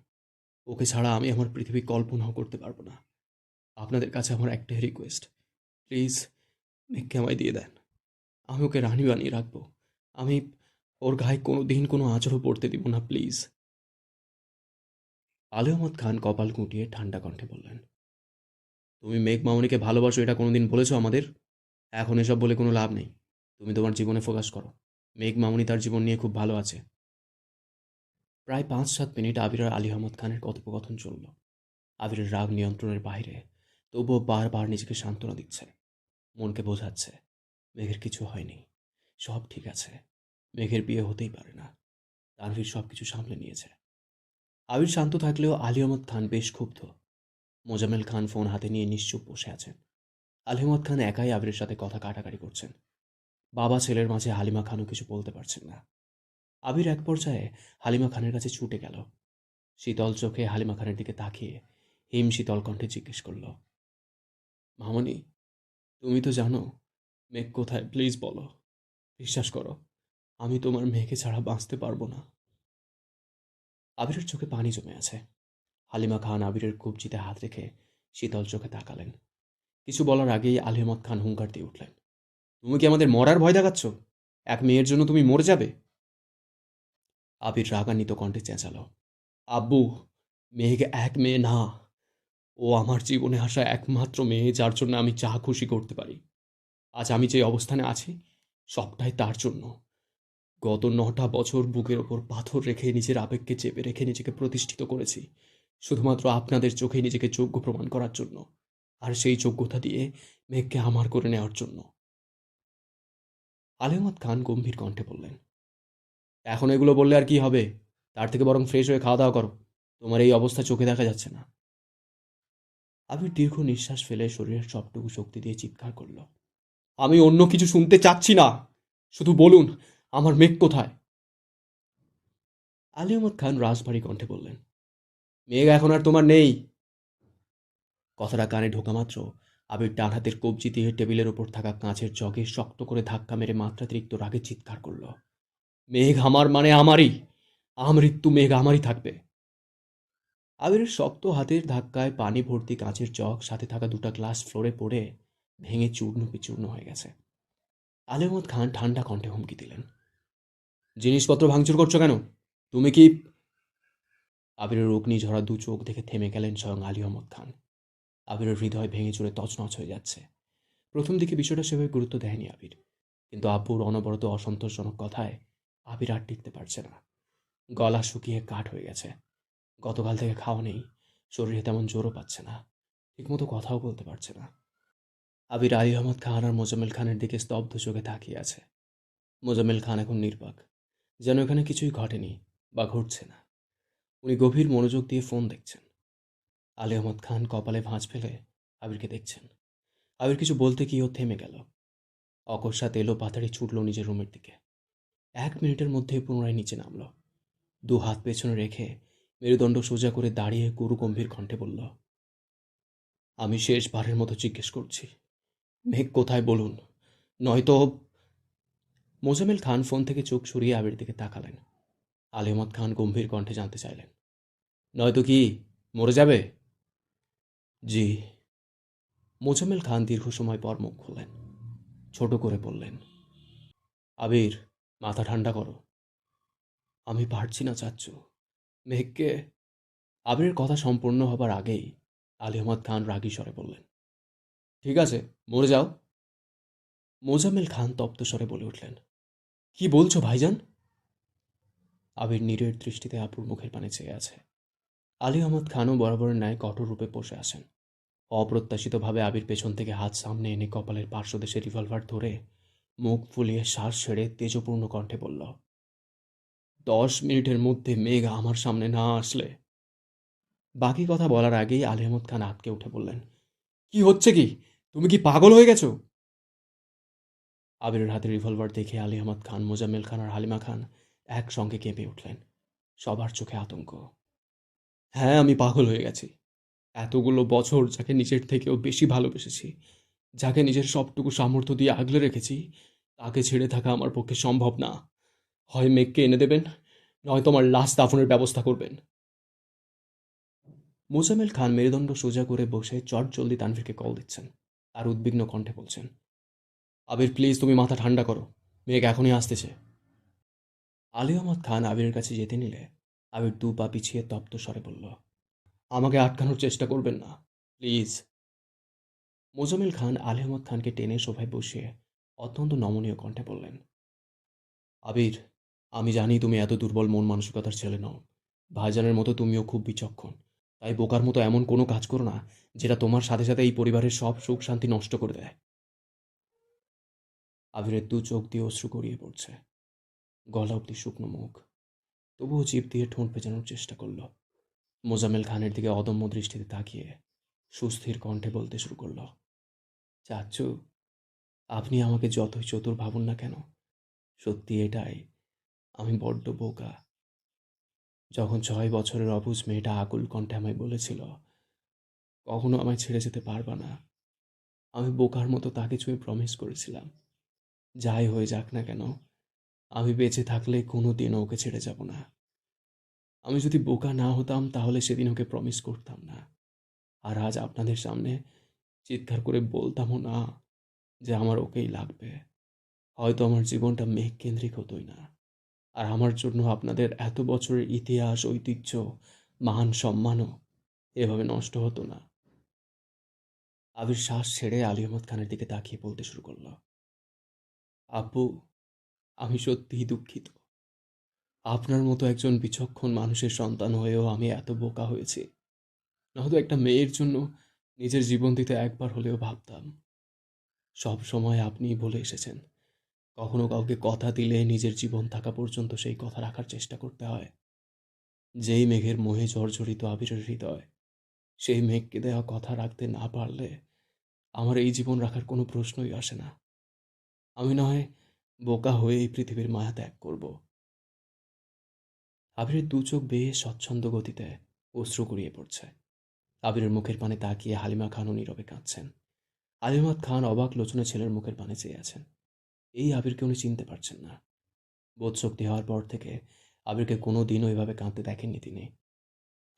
ওকে ছাড়া আমি আমার পৃথিবী কল্পনাও করতে পারবো না। আপনাদের কাছে আমার একটাই রিকোয়েস্ট, প্লিজ মেঘকে আমায় দিয়ে দেন। আমি ওকে রানী বানিয়ে রাখবো। আমি ওর গায়ে কোনো দিন কোনো আঁচড়ও পড়তে দিব না, প্লিজ। আলী আহমদ খান কপাল গুটিয়ে ঠান্ডা কণ্ঠে বললেন, তুমি মেঘ মামনিকে ভালোবাসো এটা কোনোদিন বলেছো আমাদের? এখন এসব বলে কোনো লাভ নেই। তুমি তোমার জীবনে ফোকাস করো। মেঘ মামনি তার জীবন নিয়ে খুব ভালো আছে। প্রায় 5-7 মিনিট আবির আর আলী আহমদ খানের কথোপকথন চলল। আবিরের রাগ নিয়ন্ত্রণের বাইরে, তবুও বারবার নিজেকে সান্ত্বনা দিচ্ছে। মনকে বোঝাচ্ছে, মেঘের কিছু হয়নি, সব ঠিক আছে। মেঘের বিয়ে হতেই পারে না। তানভীর সব কিছু সামলে নিয়েছে। আবির শান্ত থাকলেও আলী আহমদ খান বেশ ক্ষুব্ধ। মোজাম্মেল খান ফোন হাতে নিয়ে নিশ্চুপ বসে আছেন। আলী আহমদ খান একাই আবিরের সাথে কথা কাটাকাটি করছেন। বাবা ছেলের মাঝে হালিমা খানও কিছু বলতে পারছেন না। আবির এক পর্যায়ে হালিমা খানের কাছে ছুটে গেল। শীতল চোখে হালিমা খানের দিকে তাকিয়ে হিম শীতল কণ্ঠে জিজ্ঞেস করল, মামনি, তুমি তো জানো মেঘ কোথায়? প্লিজ বলো। বিশ্বাস করো, আমি তোমার মেয়েকে ছাড়া বাঁচতে পারবো না। আবিরের চোখে পানি জমে আছে। হালিমা খান আবিরের কবজিতে হাত রেখে শীতল চোখে তাকালেন। কিছু বলার আগেই আলী আহমদ খান হুঙ্কার দিয়ে উঠলেন, তুমি কি আমাদের মরার ভয় দেখাচ্ছ? এক মেয়ের জন্য তুমি মরে যাবে? আবির রাগান্বিত কণ্ঠে চেঁচালো, আব্বু, মেঘ এক মেয়ে না। ও আমার জীবনে আসা একমাত্র মেয়ে, যার জন্য আমি যা খুশি করতে পারি। আজ আমি যে অবস্থানে আছি, সবটাই তার জন্য। গত 9টা বছর বুকের ওপর পাথর রেখে নিজের আবেগকে চেপে রেখে নিজেকে প্রতিষ্ঠিত করেছি, শুধুমাত্র আপনাদের চোখে নিজেকে যোগ্য প্রমাণ করার জন্য। আর সেই যোগ্যতা দিয়ে মেঘকে আমার করে নেওয়ার জন্য। আলেমত খান গম্ভীর কণ্ঠে বললেন, এখন এগুলো বললে আর কি হবে? তার থেকে বরং ফ্রেশ হয়ে খাওয়া দাওয়া করো। তোমার এই অবস্থা চোখে দেখা যাচ্ছে না। আবির দীর্ঘ নিঃশ্বাস ফেলে শরীরের সবটুকু শক্তি দিয়ে চিৎকার করল, আমি অন্য কিছু শুনতে চাচ্ছি না। শুধু বলুন, আমার মেঘ কোথায়? আলী আহমদ খান রাজভারী কণ্ঠে বললেন, মেঘ এখন আর তোমার নেই। কথাটা কানে ঢোকা মাত্র আবির ডান হাতের কবজি দিয়ে টেবিলের ওপর থাকা কাঁচের জগে শক্ত করে ধাক্কা মেরে মাত্রাতিরিক্ত রাগে চিৎকার করল, মেঘ আমার মানে আমারই। আমৃত্যু মেঘ আমারই থাকবে। আবিরের শক্ত হাতের ধাক্কায় পানি ভর্তি কাঁচের জগ সাথে থাকা দুটো গ্লাস ফ্লোরে পড়ে ভেঙে চূর্ণ বিচূর্ণ হয়ে গেছে। আলী আহমদ খান ঠান্ডা কণ্ঠে হুমকি দিলেন, জিনিসপত্র ভাঙচুর করছো কেন? তুমি কি? আবিরের অগ্নিঝরা দু চোখ দেখে থেমে গেলেন স্বয়ং আলী আহমদ খান। আবিরের হৃদয় ভেঙে চুরে তছনছ হয়ে যাচ্ছে। প্রথম দিকে বিষয়টা সেভাবে গুরুত্ব দেয়নি আবির, কিন্তু আব্বুর অনবরত অসন্তোষজনক কথায় আবির আর টিকতে পারছে না। গলা শুকিয়ে কাঠ হয়ে গেছে। গতকাল থেকে খাওয়া নেই, শরীরে তেমন জোরও পাচ্ছে না, ঠিকমতো কথাও বলতে পারছে না। আবির আলী আহমদ খান আর মোজাম্মেল খানের দিকে স্তব্ধ চোখে তাকিয়ে আছে। মোজাম্মেল খান এখন নির্বাক, যেন এখানে কিছুই ঘটেনি বা ঘটছে না। উনি গভীর মনোযোগ দিয়ে ফোন দেখছেন। আলী আহমদ খান কপালে ভাঁজ ফেলে আবিরকে দেখছেন। আবির কিছু বলতে গিয়েও থেমে গেল। অকস্মাৎ এলো পাতাড়ি ছুটল নিজের রুমের দিকে। 1 মিনিটের মধ্যে পুনরায় নিচে নামল। দু হাত পেছনে রেখে মেরুদণ্ড সোজা করে দাঁড়িয়ে গুরু গম্ভীর কণ্ঠে বলল, আমি শেষবারের মতো জিজ্ঞেস করছি, মেঘ কোথায় বলুন, নয়তো। মোজাম্মেল খান ফোন থেকে চোখ সরিয়ে আবির দিকে তাকালেন। আলী আহমদ খান গম্ভীর কণ্ঠে জানতে চাইলেন, নয়তো কি মরে যাবে? জি। মোজাম্মেল খান দীর্ঘ সময় পর মুখ খুললেন, ছোট করে বললেন, আবির, মাথা ঠান্ডা করো। আমি পারছি না চাচ্চু, মেঘকে। আবিরের কথা সম্পূর্ণ হবার আগেই আলী আহমদ খান রাগী স্বরে বললেন, ঠিক আছে, মরে যাও। মোজাম্মেল খান তপ্ত স্বরে বলে উঠলেন, কি বলছো ভাইজান? আবির নিরেট দৃষ্টিতে আপুর মুখের পানে চেয়ে আছে। আলী আহমদ খানও বরাবরের ন্যায় কঠোর রূপে বসে আছেন। অপ্রত্যাশিতভাবে আবির পেছন থেকে হাত সামনে এনে কপালের পার্শ্বদেশে রিভলভার ধরে মুখ ফুলিয়ে শ্বাস ছেড়ে তেজপূর্ণ কণ্ঠে বলল, 10 মিনিটের মধ্যে মেঘ আমার সামনে না আসলে। বাকি কথা বলার আগেই আলী আহমদ খান আঁতকে উঠে বললেন, কি হচ্ছে কি? তুমি কি পাগল হয়ে গেছো? আবিরের হাতে রিভলভার দেখে আলী আহমদ খান, মোজাম্মেল খান আর হালিমা খান একসঙ্গে কেঁপে উঠলেন। সবার চোখে আতঙ্ক। হ্যাঁ, আমি পাগল হয়ে গেছি। এতগুলো বছর যাকে নিজের থেকেও বেশি ভালোবেসেছি, যাকে নিজের সবটুকু সামর্থ্য দিয়ে আগলে রেখেছি, তাকে ছেড়ে থাকা আমার পক্ষে সম্ভব না। হয় মেঘকে এনে দেবেন, নয়তো আমার লাশ দাফনের ব্যবস্থা করবেন। মোজাম্মেল খান মেরুদণ্ড সোজা করে বসে চট জলদি তানভীরকে কল দিচ্ছেন আর উদ্বিগ্ন কণ্ঠে বলছেন, আবির প্লিজ, তুমি মাথা ঠান্ডা করো, মেঘ এখনই আসতেছে। আলী আহমদ খান আবিরের কাছে যেতে নিলে আবির দু পা পিছিয়ে তপ্ত স্বরে বলল, আমাকে আটকানোর চেষ্টা করবেন না, প্লিজ। মোজাম্মেল খান আলী আহমদ খানকে টেনে সোফায় বসিয়ে অত্যন্ত নমনীয় কণ্ঠে বললেন, আবির, আমি জানি তুমি এত দুর্বল মন মানসিকতার ছেলে নও। ভাইজানের মতো তুমিও খুব বিচক্ষণ। তাই বোকার মতো এমন কোনো কাজ করো না যেটা তোমার সাথে সাথে এই পরিবারের সব সুখ শান্তি নষ্ট করে দেয়। আবিরের দু চোখ দিয়ে অশ্রু গড়িয়ে পড়ছে, গলা অব্দি শুকনো মুখ, তবুও জিভ দিয়ে ঠোঁট ভেজানোর চেষ্টা করল। মোজাম্মেল খানের দিকে অদম্য দৃষ্টিতে তাকিয়ে সুস্থির কণ্ঠে বলতে শুরু করল, চাচ্চু, আপনি আমাকে যতই চতুর ভাবুন না কেন, সত্যি এটাই, আমি বড্ড বোকা। যখন 6 বছরের অবুঝ মেয়েটা আকুল কণ্ঠে আমায় বলেছিল, কখনো আমায় ছেড়ে যেতে পারবা না, আমি বোকার মতো তাকে ছুঁয়ে প্রমিস করেছিলাম, যাই হয়ে যাক না কেন, আমি বেঁচে থাকলে কোনো দিনও ওকে ছেড়ে যাব না। আমি যদি বোকা না হতাম তাহলে সেদিন ওকে প্রমিস করতাম না, আর আজ আপনাদের সামনে চিৎকার করে বলতামও না যে আমার ওকেই লাগবে। হয়তো আমার জীবনটা মেঘ কেন্দ্রিক হতোই না, আর আমার জন্য আপনাদের এত বছরের ইতিহাস, ঐতিহ্য, মান সম্মানও এভাবে নষ্ট হতো না। আবির শ্বাস ছেড়ে আলী আহমদ খানের দিকে তাকিয়ে বলতে শুরু করলো, আব্বু, আমি সত্যিই দুঃখিত। আপনার মতো একজন বিচক্ষণ মানুষের সন্তান হয়েও আমি এত বোকা হয়েছি। নয়তো একটা মেয়ের জন্য নিজের জীবন দিতে একবার হলেও ভাবতাম। সব সময় আপনিই বলে এসেছেন, কখনো কাউকে কথা দিলে নিজের জীবন থাকা পর্যন্ত সেই কথা রাখার চেষ্টা করতে হয়। যেই মেঘের মোহে জর্জরিত আবিরের হৃদয়, সেই মেঘকে দেওয়া কথা রাখতে না পারলে আমার এই জীবন রাখার কোনো প্রশ্নই আসে না। আমি না হয় বোকা হয়ে এই পৃথিবীর মায়া ত্যাগ করব। আবিরের দু চোখ বেয়ে স্বচ্ছন্দ গতিতে অশ্রু গড়িয়ে পড়ছে। আবিরের মুখের পানে তাকিয়ে হালিমা খানও নীরবে কাঁদছেন। আলিমাত খান অবাক লোচনে ছেলের মুখের পানে চেয়ে আছেন। এই আবিরকে উনি চিনতে পারছেন না। বোধশক্তি হওয়ার পর থেকে আবিরকে কোনো দিনও এভাবে কাঁদতে দেখেননি তিনি।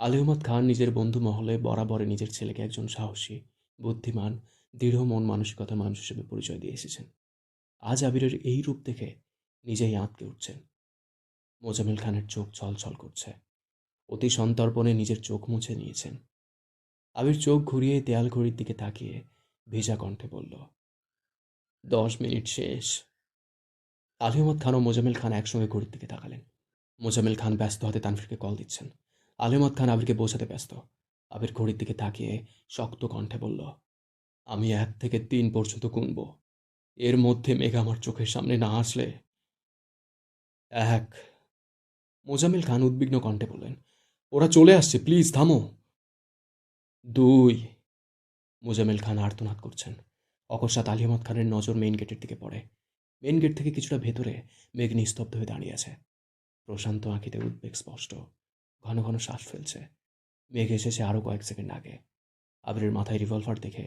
আলিমাত খান নিজের বন্ধু মহলে বরাবরই নিজের ছেলেকে একজন সাহসী, বুদ্ধিমান, দৃঢ় মন মানসিকতার মানুষ হিসেবে পরিচয় দিয়ে এসেছেন। আজ আবিরের এই রূপ দেখে নিজেই আঁতকে উঠছেন। মোজাম্মেল খানের চোখ ছলছল করছে। অতি সন্তর্পণে নিজের চোখ মুছে নিয়েছেন। আবির চোখ ঘুরিয়ে দেয়াল ঘড়ির দিকে তাকিয়ে ভেজা কণ্ঠে বলল, 10 মিনিট শেষ। আলী আহমদ খান ও মোজাম্মেল খান একসঙ্গে ঘড়ির দিকে তাকালেন। মোজাম্মেল খান ব্যস্ত হাতে তানভীরকে কল দিচ্ছেন। আলী আহমদ খান আবিরকে বোঝাতে ব্যস্ত। আবির ঘড়ির দিকে তাকিয়ে শক্ত কণ্ঠে বলল, আমি 1 থেকে 3 পর্যন্ত গুনব। এর মধ্যে মেঘ আমার চোখের সামনে না আসলে। 1। মোজাম্মেল খান উদ্বিগ্ন কণ্ঠে বললেন, ওরা চলে আসছে, প্লিজ থামো। 2। মোজাম্মেল খান আর্তনাদ করছেন। অকস্মাৎ আলী আহমদ খানের নজর মেইন গেটের দিকে পড়ে। মেইন গেট থেকে কিছুটা ভেতরে মেঘ নিস্তব্ধ হয়ে দাঁড়িয়ে আছে। প্রশান্ত আঁখিতে উদ্বেগ স্পষ্ট। ঘন ঘন শ্বাস ফেলছে। মেঘ এসেছে আরও কয়েক সেকেন্ড আগে। আবিরের মাথায় রিভলভার দেখে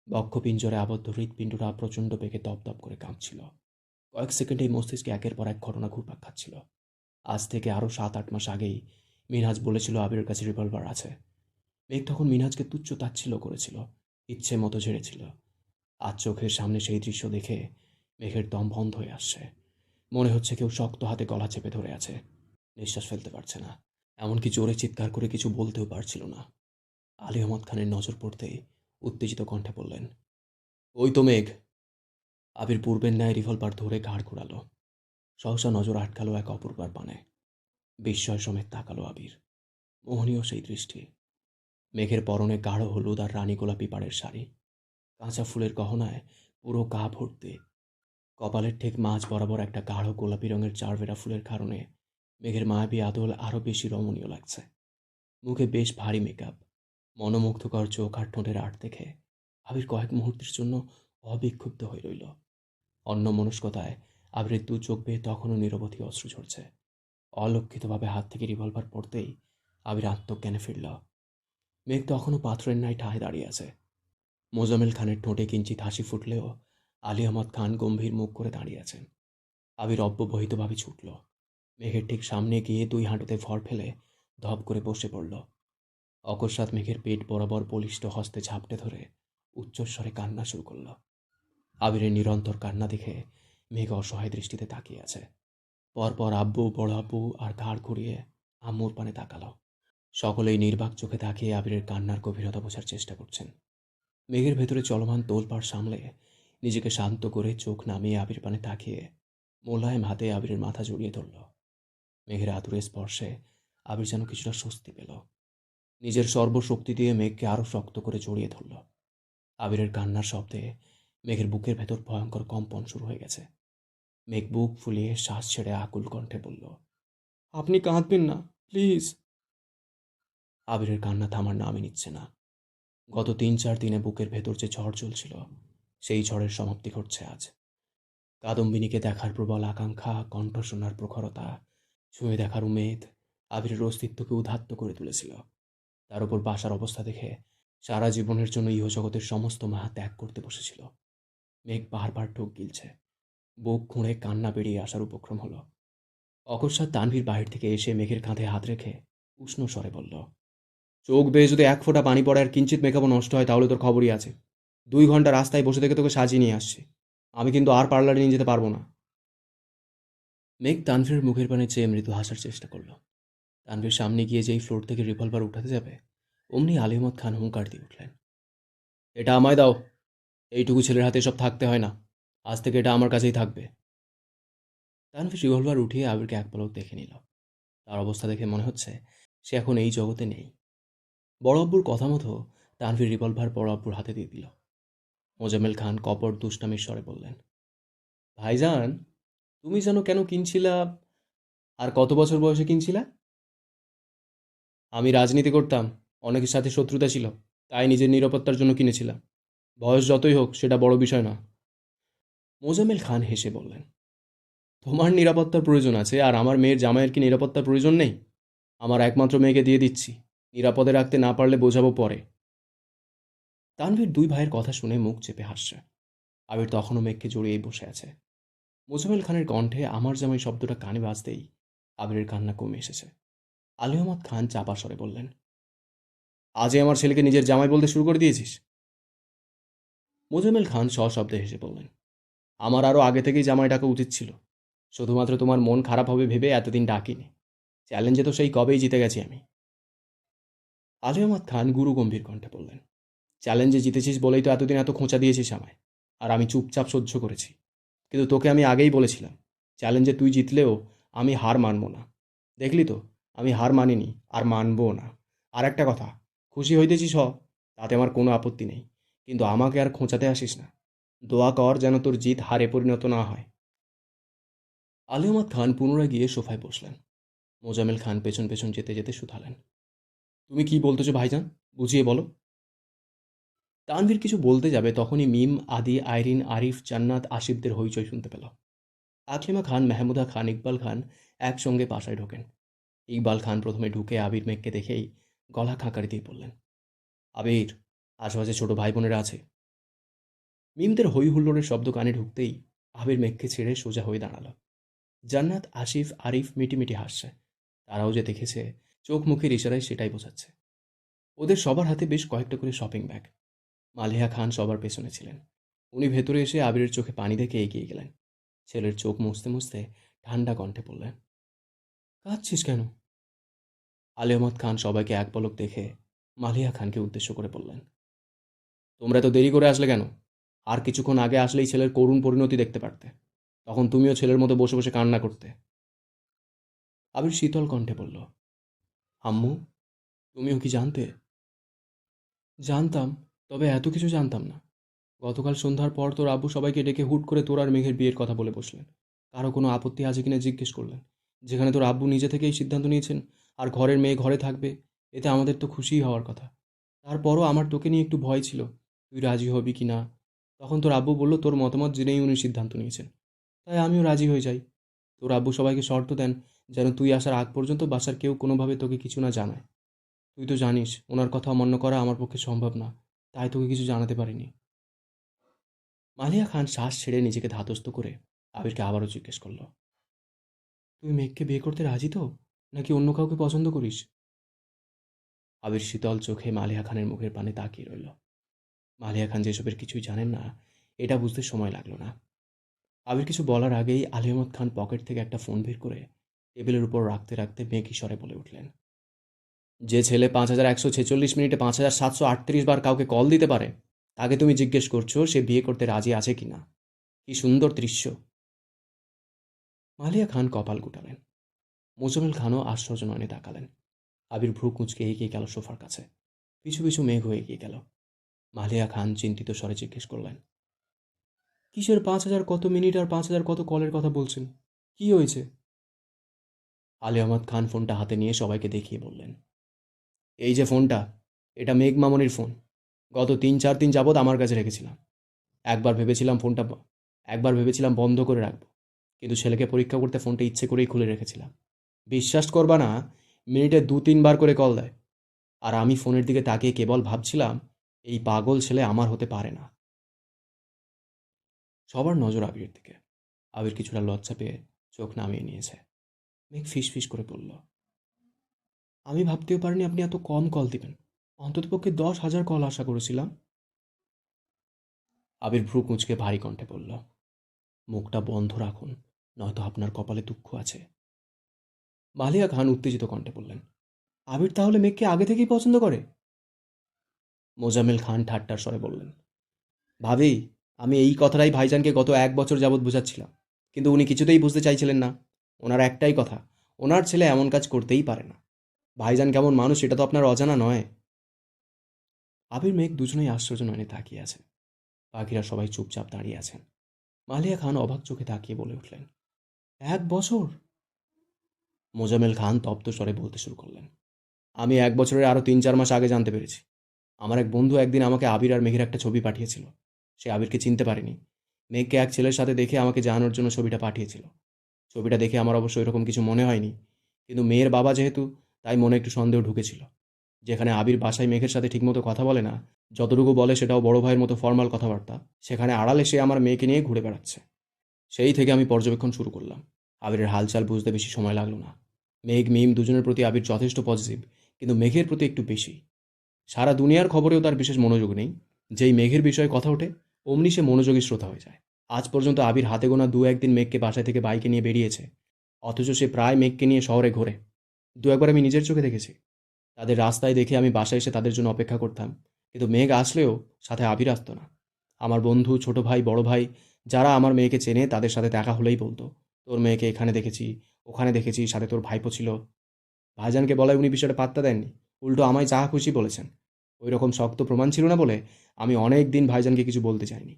বক্ষপিঞ্জরে আবদ্ধ হৃৎপিণ্ডটা প্রচণ্ড বেগে দপদপ করে কাঁপছিল। কয়েক সেকেন্ডেই মস্তিষ্কে একের পর এক ঘটনা ঘুরপাক খাচ্ছিল। আজ থেকে আরও 7-8 মাস আগেই মিনহাজ বলেছিল আবিরের কাছে রিভলভার আছে। মেঘ তখন মিনহাজকে তুচ্ছ তাচ্ছিল্য করেছিল, ইচ্ছে মতো ঝেড়েছিল। আজ চোখের সামনে সেই দৃশ্য দেখে মেঘের দম বন্ধ হয়ে আসছে। মনে হচ্ছে কেউ শক্ত হাতে গলা চেপে ধরে আছে। নিঃশ্বাস ফেলতে পারছে না, এমনকি জোরে চিৎকার করে কিছু বলতেও পারছিল না। আলী আহমদ খানের নজর পড়তেই উত্তেজিত কণ্ঠে বললেন, ওই তো মেঘ। আবির পূর্বের ন্যায় রিভলভার ধরে ঘাড় ঘোরালো। সহসা নজর আটকালো এক অপূর্বার পানে। বিস্ময় সমেত তাকালো আবির। মোহনীয় সেই দৃষ্টি। মেঘের পরনে গাঢ় হলুদ আর রানী গোলাপি পাড়ের শাড়ি। কাঁচা ফুলের গহনায় পুরো গা ভর্তি। কপালের ঠিক মাঝ বরাবর একটা গাঢ় গোলাপি রঙের চারভেরা ফুলের কারণে মেঘের মায়াবী আদল আরও বেশি রমণীয় লাগছে। মুখে বেশ ভারী মেকআপ। মনোমুগ্ধকর চোখ আর ঠোঁটের আর্ট দেখে আবির কয়েক মুহূর্তের জন্য অবিক্ষুব্ধ হয়ে রইল। অন্যমনস্কতায় আবিরের দু চোখ বেয়ে তখনও নিরবধি অশ্রু ঝরছে। অলক্ষিতভাবে হাত থেকে রিভলভার পড়তেই আবির আত্মজ্ঞানে ফিরল। মেঘ তখনও পাথরের ন্যায় ঠায় দাঁড়িয়ে আছে। মোজাম্মেল খানের ঠোঁটে কিঞ্চিত হাসি ফুটলেও আলী আহমদ খান গম্ভীর মুখ করে দাঁড়িয়ে আছেন। আবির অব্যবহিতভাবে ছুটল। মেঘের ঠিক সামনে গিয়ে 2 হাঁটুতে ভর ফেলে ধপ করে বসে পড়ল। অকস্মাৎ মেঘের পেট বরাবর বলিষ্ঠ হস্তে ঝাপটে ধরে উচ্চস্বরে কান্না শুরু করল। আবিরের নিরন্তর কান্না দেখে মেঘ অসহায় দৃষ্টিতে তাকিয়ে আছে। পরপর আব্বু, বড় আব্বু আর ঘাড় ঘুরিয়ে আম্মুর পানে তাকালো। সকলেই নির্বাক চোখে তাকিয়ে আবিরের কান্নার গভীরতা বোঝার চেষ্টা করছেন। মেঘের ভেতরে চলমান তোলপাড় সামলে নিজেকে শান্ত করে চোখ নামিয়ে আবির পানে তাকিয়ে মোলায়েম হাতে আবিরের মাথা জড়িয়ে ধরল। মেঘের আতুরে স্পর্শে আবির যেন কিছুটা স্বস্তি পেল। নিজের সর্বশক্তি দিয়ে মেঘকে আরও শক্ত করে জড়িয়ে ধরল। আবিরের কান্নার শব্দে মেঘের বুকের ভেতর ভয়ঙ্কর কম্পন শুরু হয়ে গেছে। মেঘ বুক ফুলিয়ে শ্বাস ছেড়ে আকুল কণ্ঠে বলল, আপনি কাঁদবেন না, প্লিজ। আবিরের কান্না থামার নামই নিচ্ছে না। গত 3-4 দিনে বুকের ভেতর যে ঝড় চলছিল, সেই ঝড়ের সমাপ্তি ঘটছে আজ। কাদম্বিনীকে দেখার প্রবল আকাঙ্ক্ষা, কণ্ঠ শোনার প্রখরতা, ছুঁয়ে দেখার উমেদ আবিরের অস্তিত্বকে উদ্ধাত্ত করে তুলেছিল। তার উপর বাসার অবস্থা দেখে সারা জীবনের জন্য ইহজগতের সমস্ত মায়া ত্যাগ করতে বসেছিল। মেঘ বারবার ঢোক গিলছে। বুক খুঁড়ে কান্না বেরিয়ে আসার উপক্রম হলো। অকস্মাৎ তানভীর বাহির থেকে এসে মেঘের কাঁধে হাত রেখে উষ্ণ স্বরে বলল, চোখ বেয়ে যদি 1 ফোঁটা পানি পড়ে আর কিঞ্চিত মেকআপও নষ্ট হয় তাহলে তোর খবরই আছে। 2 ঘন্টা রাস্তায় বসে থেকে তোকে সাজিয়ে নিয়ে আসছি। আমি কিন্তু আর পার্লারে নিয়ে যেতে পারবো না। মেঘ তানভীরের মুখের পানে চেয়ে মৃদু হাসার চেষ্টা করল। তানভীর সামনে গিয়ে যেই ফ্লোর থেকে রিভলভার উঠাতে যাবে, অমনি আলিমত খান হুঙ্কার দিয়ে উঠলেন, এটা আমায় দাও। এইটুকু ছেলের হাতে সব থাকতে হয় না। আজ থেকে এটা আমার কাছেই থাকবে। তানভীর রিভলভার উঠিয়ে আবিরকে এক পলক দেখে নিল। তার অবস্থা দেখে মনে হচ্ছে সে এখন এই জগতে নেই। বড় আব্বুর কথা মতো তানভীর রিভলভার বড় আব্বুর হাতে দিয়ে দিল। মোজাম্মেল খান কপট দুষ্টামির স্বরে বললেন, ভাইজান, তুমি যেন কেন কিনছিলা? আর কত বছর বয়সে কিনছিলা? আমি রাজনীতি করতাম, অনেকের সাথে শত্রুতা ছিল, তাই নিজের নিরাপত্তার জন্য কিনেছিলাম। বয়স যতই হোক সেটা বড় বিষয় না। মোজাম্মেল খান হেসে বললেন, তোমার নিরাপত্তার প্রয়োজন আছে, আর আমার মেয়ের জামাইয়ের কি নিরাপত্তার প্রয়োজন নেই? আমার একমাত্র মেয়েকে দিয়ে দিচ্ছি, নিরাপদে রাখতে না পারলে বোঝাবো পরে। তানভীর দুই ভাইয়ের কথা শুনে মুখ চেপে হাসছে। আবির তখনও মেঘকে জড়িয়েই বসে আছে। মোজাম্মেল খানের কণ্ঠে আমার জামাই শব্দটা কানে বাজতেই আবিরের কান্না কমে এসেছে। আলী আহমদ খান চাপা স্বরে বললেন, আজই আমার ছেলেকে নিজের জামাই বলতে শুরু করে দিয়েছিস? মোজাম্মেল খান সশব্দে হেসে বললেন, আমার আরও আগে থেকেই জামাই ডাকা উচিত ছিল। শুধুমাত্র তোমার মন খারাপ হবে ভেবে এতদিন ডাকিনি। চ্যালেঞ্জে তো সেই কবেই জিতে গেছি আমি। আলী আহমদ খান গুরু গম্ভীর কণ্ঠে বললেন, চ্যালেঞ্জে জিতেছিস বলেই তো এতদিন এত খোঁচা দিয়েছিস আমায়, আর আমি চুপচাপ সহ্য করেছি। কিন্তু তোকে আমি আগেই বলেছিলাম, চ্যালেঞ্জে তুই জিতলেও আমি হার মানব না। দেখলি তো, আমি হার মানিনি, আর মানবও না। আর একটা কথা, খুশি হইতেছিস হ, তাতে আমার কোনো আপত্তি নেই, কিন্তু আমাকে আর খোঁচাতে আসিস না। দোয়া কর যেন তোর জিত হারে পরিণত না হয়। আলী আহমদ খান পুনরায় গিয়ে সোফায় বসলেন। মোজাম্মেল খান পেছন পেছন যেতে যেতে শুধালেন, তুমি কি বলতেছো ভাইজান, বুঝিয়ে বলো। তানভীর কিছু বলতে যাবে তখনই মিম, আদি, আইরিন, আরিফ, জান্নাত, আসিফদের হইচই শুনতে পেল। আকলিমা খান, মেহমুদা খান, ইকবাল খান একসঙ্গে বাসায় ঢোকেন। ইকবাল খান প্রথমে ঢুকে আবির মেঘকে দেখেই গলা খাঁকারি দিয়ে বললেন, আবির, আশেপাশে ছোট ভাই বোনেরা আছে। মিমদের হই হুল্লোড়ের শব্দ কানে ঢুকতেই আবির মেঘকে ছেড়ে সোজা হয়ে দাঁড়ালো। জান্নাত, আসিফ, আরিফ মিটিমিটি হাসছে। তারাও যে দেখেছে, চোখ মুখের ইশারায় সেটাই বোঝাচ্ছে। ওদের সবার হাতে বেশ কয়েকটা করে শপিং ব্যাগ। মালিহা খান সবার পেছনে ছিলেন। উনি ভেতরে এসে আবিরের চোখে পানি দেখে এগিয়ে গেলেন। ছেলের চোখ মুছতে মুছতে ঠান্ডা কণ্ঠে বললেন, কাঁদছিস কেন? আলী আহমদ খান সবাইকে এক পলক দেখে মালিহা খানকে উদ্দেশ্য করে বললেন, তোমরা তো দেরি করে আসলে কেন? আর কিছুক্ষণ আগে আসলেই ছেলের করুণ পরিণতি দেখতে পারতে। তখন তুমিও ছেলের মতো বসে বসে কান্না করতে। আবির শীতল কণ্ঠে বলল, আম্মু, তুমিও কি জানতে? জানতাম, তবে এত কিছু জানতাম না। গতকাল সন্ধ্যার পর তোর আব্বু সবাইকে ডেকে হুট করে তোর আর মেঘের বিয়ের কথা বলে বসলেন। কারো কোনো আপত্তি আছে কিনা জিজ্ঞেস করলেন। যেখানে তোর আব্বু নিজে থেকেই সিদ্ধান্ত নিয়েছেন আর ঘরের মেয়ে ঘরে থাকবে, এতে আমাদের তো খুশিই হওয়ার কথা। তারপরও আমার তোকে নিয়ে একটু ভয় ছিল, তুই রাজি হবি কি না। তখন তোর আব্বু বলল তোর মতামত জেনেই উনি সিদ্ধান্ত নিয়েছেন। তাই আমিও রাজি হয়ে যাই। তোর আব্বু সবাইকে শর্ত দেন যেন তুই আসার আগ পর্যন্ত বাসার কেউ কোনোভাবে তোকে কিছু না জানায়। তুই তো জানিস ওনার কথা অমান্য করা আমার পক্ষে সম্ভব না, তাই তোকে কিছু জানাতে পারিনি। মালিয়া খান শ্বাস ছেড়ে নিজেকে ধাতস্থ করে আবিরকে আবারও জিজ্ঞেস করল, তুই মেঘকে বিয়ে করতে রাজি তো, নাকি অন্য কাউকে পছন্দ করিস? আবির শীতল চোখে মালিয়া খানের মুখের পানে তাকিয়ে রইল। মালিয়া খান যেসবের কিছুই জানেন না, এটা বুঝতে সময় লাগলো না। আবির কিছু বলার আগেই আলী আহমদ খান পকেট থেকে একটা ফোন বের করে টেবিলের উপর রাখতে রাখতে মেঘ স্বরে বলে উঠলেন, যে ছেলে 5146 মিনিটে 5738 বার কাউকে কল দিতে পারে, তাকে তুমি জিজ্ঞেস করছো সে বিয়ে করতে রাজি আছে কিনা। কি সুন্দর দৃশ্য। মালিয়া খান কপাল গুটালেন। মোজাম্মেল খানও আশ্চর্য নয়নে তাকালেন। আবির ভ্রু কুঁচকে এগিয়ে গেল সোফার কাছে। পিছু পিছু মেঘও এগিয়ে গেল। মালিয়া খান চিন্তিত স্বরে জিজ্ঞেস করলেন, কিসের 5000 কত মিনিট আর 5000 কত কলের কথা বলছেন? কি হয়েছে? আলী আহমদ খান ফোনটা হাতে নিয়ে সবাইকে দেখিয়ে বললেন, এই যে ফোনটা, এটা মেঘ মামনির ফোন। গত 3-4 দিন যাবৎ আমার কাছে রেখেছিলাম। একবার ভেবেছিলাম ফোনটা একবার ভেবেছিলাম বন্ধ করে রাখবো, কিন্তু ছেলেকে পরীক্ষা করতে ফোনটা ইচ্ছে করেই খুলে রেখেছিলাম। বিশ্বাস করবা না, মিনিটে 2-3 বার করে কল দেয়। আর আমি ফোনের দিকে তাকিয়ে কেবল ভাবছিলাম, এই পাগল ছেলে আমার হতে পারে না। সবার নজর আবিরের দিকে। আবির কিছুটা লজ্জা পেয়ে চোখ নামিয়ে নিয়েছে। মেঘ ফিস করে বলল, আমি ভাবতেও পারিনি আপনি এত কম কল দিবেন। অন্ততপক্ষে 10,000 কল আশা করেছিলাম। আবির ভ্রু কুঁচকে ভারী কণ্ঠে বলল, মুখটা বন্ধ রাখুন, নয়তো আপনার কপালে দুঃখ আছে। মালিয়া খান উত্তেজিত কণ্ঠে বললেন, আবির তাহলে মেঘকে আগে থেকেই পছন্দ করে? মোজাম্মেল খান ঠাট্টার স্বরে বললেন, ভাবি, আমি এই কথাটাই ভাইজানকে গত 1 বছর যাবৎ বোঝাচ্ছিলাম, কিন্তু উনি কিছুতেই বুঝতে চাইছিলেন না। ওনার একটাই কথা, ওনার ছেলে এমন কাজ করতেই পারে না। ভাইজান কেমন মানুষ সেটা তো আপনার অজানা নয়। আবির মেঘ দুজনেই আশ্চর্য নয়নে তাকিয়ে আছে। বাকিরা সবাই চুপচাপ দাঁড়িয়ে আছেন। মালিয়া খান অবাক চোখে তাকিয়ে বলে উঠলেন, 1 বছর? মোজাম্মেল খান তপ্ত স্বরে বলতে শুরু করলেন, আমি 1 বছরের আরও 3-4 মাস আগে জানতে পেরেছি। আমার এক বন্ধু একদিন আমাকে আবির আর মেঘের একটা ছবি পাঠিয়েছিল। সে আবিরকে চিনতে পারেনি। মেঘকে এক ছেলের সাথে দেখে আমাকে জানানোর জন্য ছবিটা পাঠিয়েছিল। ছবিটা দেখে আমার অবশ্য এরকম কিছু মনে হয়নি, কিন্তু মেয়ের বাবা যেহেতু, তাই মনে একটু সন্দেহ ঢুকেছিল। যেখানে আবির বাসায় মেঘের সাথে ঠিকমতো কথা বলে না, যতটুকু বলে সেটাও বড় ভাইয়ের মতো ফর্মাল কথাবার্তা, সেখানে আড়ালে সে আমার মেয়েকে নিয়ে ঘুরে বেড়াচ্ছে। সেই থেকে আমি পর্যবেক্ষণ শুরু করলাম। আবিরের হালচাল বুঝতে বেশি সময় লাগলো না। মেঘ মিম দুজনের প্রতি আবির যথেষ্ট পজিটিভ, কিন্তু মেঘের প্রতি একটু বেশি। সারা দুনিয়ার খবরেও তার বিশেষ মনোযোগ নেই। যেই মেঘের বিষয়ে কথা ওঠে, অমনি সে মনোযোগী শ্রোতা হয়ে যায়। আজ পর্যন্ত আবির হাতে গোনা 2-1 দিন মেঘকে বাসায় থেকে বাইকে নিয়ে বেরিয়েছে, অথচ সে প্রায় মেঘকে নিয়ে শহরে ঘোরে। 2-একবার আমি নিজের চোখে দেখেছি। তাদের রাস্তায় দেখে আমি বাসায় এসে তাদের জন্য অপেক্ষা করতাম, কিন্তু মেঘ আসলেও সাথে আবির আসতো না। আমার বন্ধু, ছোট ভাই, বড় ভাই, যারা আমার মেয়েকে চেনে তাদের সাথে দেখা হলেই বলতো, তোর মেয়েকে এখানে দেখেছি, ওখানে দেখেছি, সাথে তোর ভাইপো ছিল। ভাইজানকে বলায় উনি বিষয়টা পাত্তা দেননি, উল্টো আমায় যা খুশি বলেছেন। ওই রকম শক্ত প্রমাণ ছিল না বলে আমি অনেক দিন ভাইজানকে কিছু বলতে চাইনি।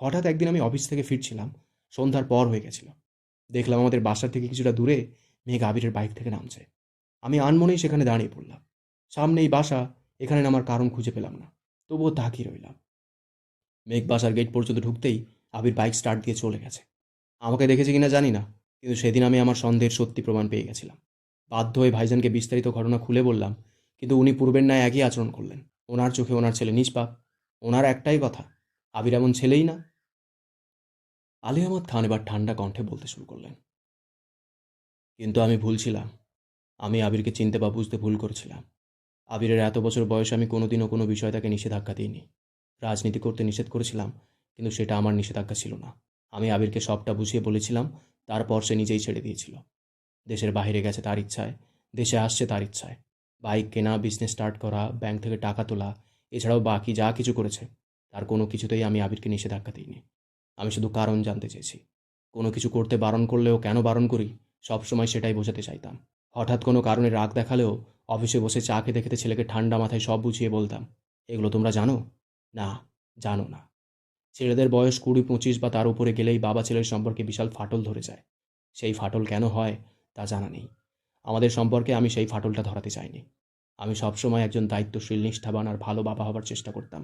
হঠাৎ একদিন আমি অফিস থেকে ফিরছিলাম, সন্ধ্যার পর হয়ে গেছিল। দেখলাম আমাদের বাসার থেকে কিছুটা দূরে মেঘ আবিরের বাইক থেকে নামছে। আমি আনমনেই সেখানে দাঁড়িয়ে পড়লাম। সামনেই বাসা, এখানে নামার কারণ খুঁজে পেলাম না, তবুও তাকিয়ে রইলাম। মেঘ বাসার গেট পর্যন্ত ঢুকতেই আবির বাইক স্টার্ট দিয়ে চলে গেছে। আমাকে দেখেছে কিনা জানি না, কিন্তু সেদিন আমি আমার সন্দেহের সত্যি প্রমাণ পেয়ে গেছিলাম। বাধ্য হয়ে ভাইজানকে বিস্তারিত ঘটনা খুলে বললাম, কিন্তু উনি পূর্বের ন্যায় একই আচরণ করলেন। ওনার চোখে ওনার ছেলে নিষ্পাপ। ওনার একটাই কথা, আবির এমন ছেলেই না। আলী আহমদ খান এবার ঠান্ডা কণ্ঠে বলতে শুরু করলেন, কিন্তু আমি ভুল ছিলাম। আমি আবিরকে চিনতে বা বুঝতে ভুল করেছিলাম। আবিরের এত বছর বয়সে আমি কোনোদিনও কোনো বিষয় তাকে নিষেধাজ্ঞা দিইনি। রাজনীতি করতে নিষেধ করেছিলাম, কিন্তু সেটা আমার নিষেধাজ্ঞা ছিল না। আমি আবিরকে সবটা বুঝিয়ে বলেছিলাম, তারপর সে নিজেই ছেড়ে দিয়েছিল। দেশের বাইরে গেছে তার ইচ্ছায়, দেশে আসছে তার ইচ্ছায়। বাইক কেনা, বিজনেস স্টার্ট করা, ব্যাংক থেকে টাকা তোলা, এছাড়াও বাকি যা কিছু করেছে, তার কোনো কিছুতেই আমি আবিরকে নিষেধাজ্ঞা দিইনি। আমি শুধু কারণ জানতে চেয়েছি। কোনো কিছু করতে বারণ করলেও কেন বারণ করি, সবসময় সেটাই বোঝাতে চাইতাম। হঠাৎ কোনো কারণে রাগ দেখালেও অফিসে বসে চা খেতে খেতে ছেলেকে ঠান্ডা মাথায় সব বুঝিয়ে বলতাম, এগুলো তোমরা জানো? না, জানো না। ছেলেদের বয়স 20-25 বা তার উপরে গেলেই বাবা ছেলের সম্পর্কে বিশাল ফাটল ধরে যায়। সেই ফাটল কেন হয় তা জানা নেই। আমাদের সম্পর্কে আমি সেই ফাটলটা ধরাতে চাইনি। আমি সবসময় একজন দায়িত্বশীল, নিষ্ঠাবান আর ভালো বাবা হবার চেষ্টা করতাম।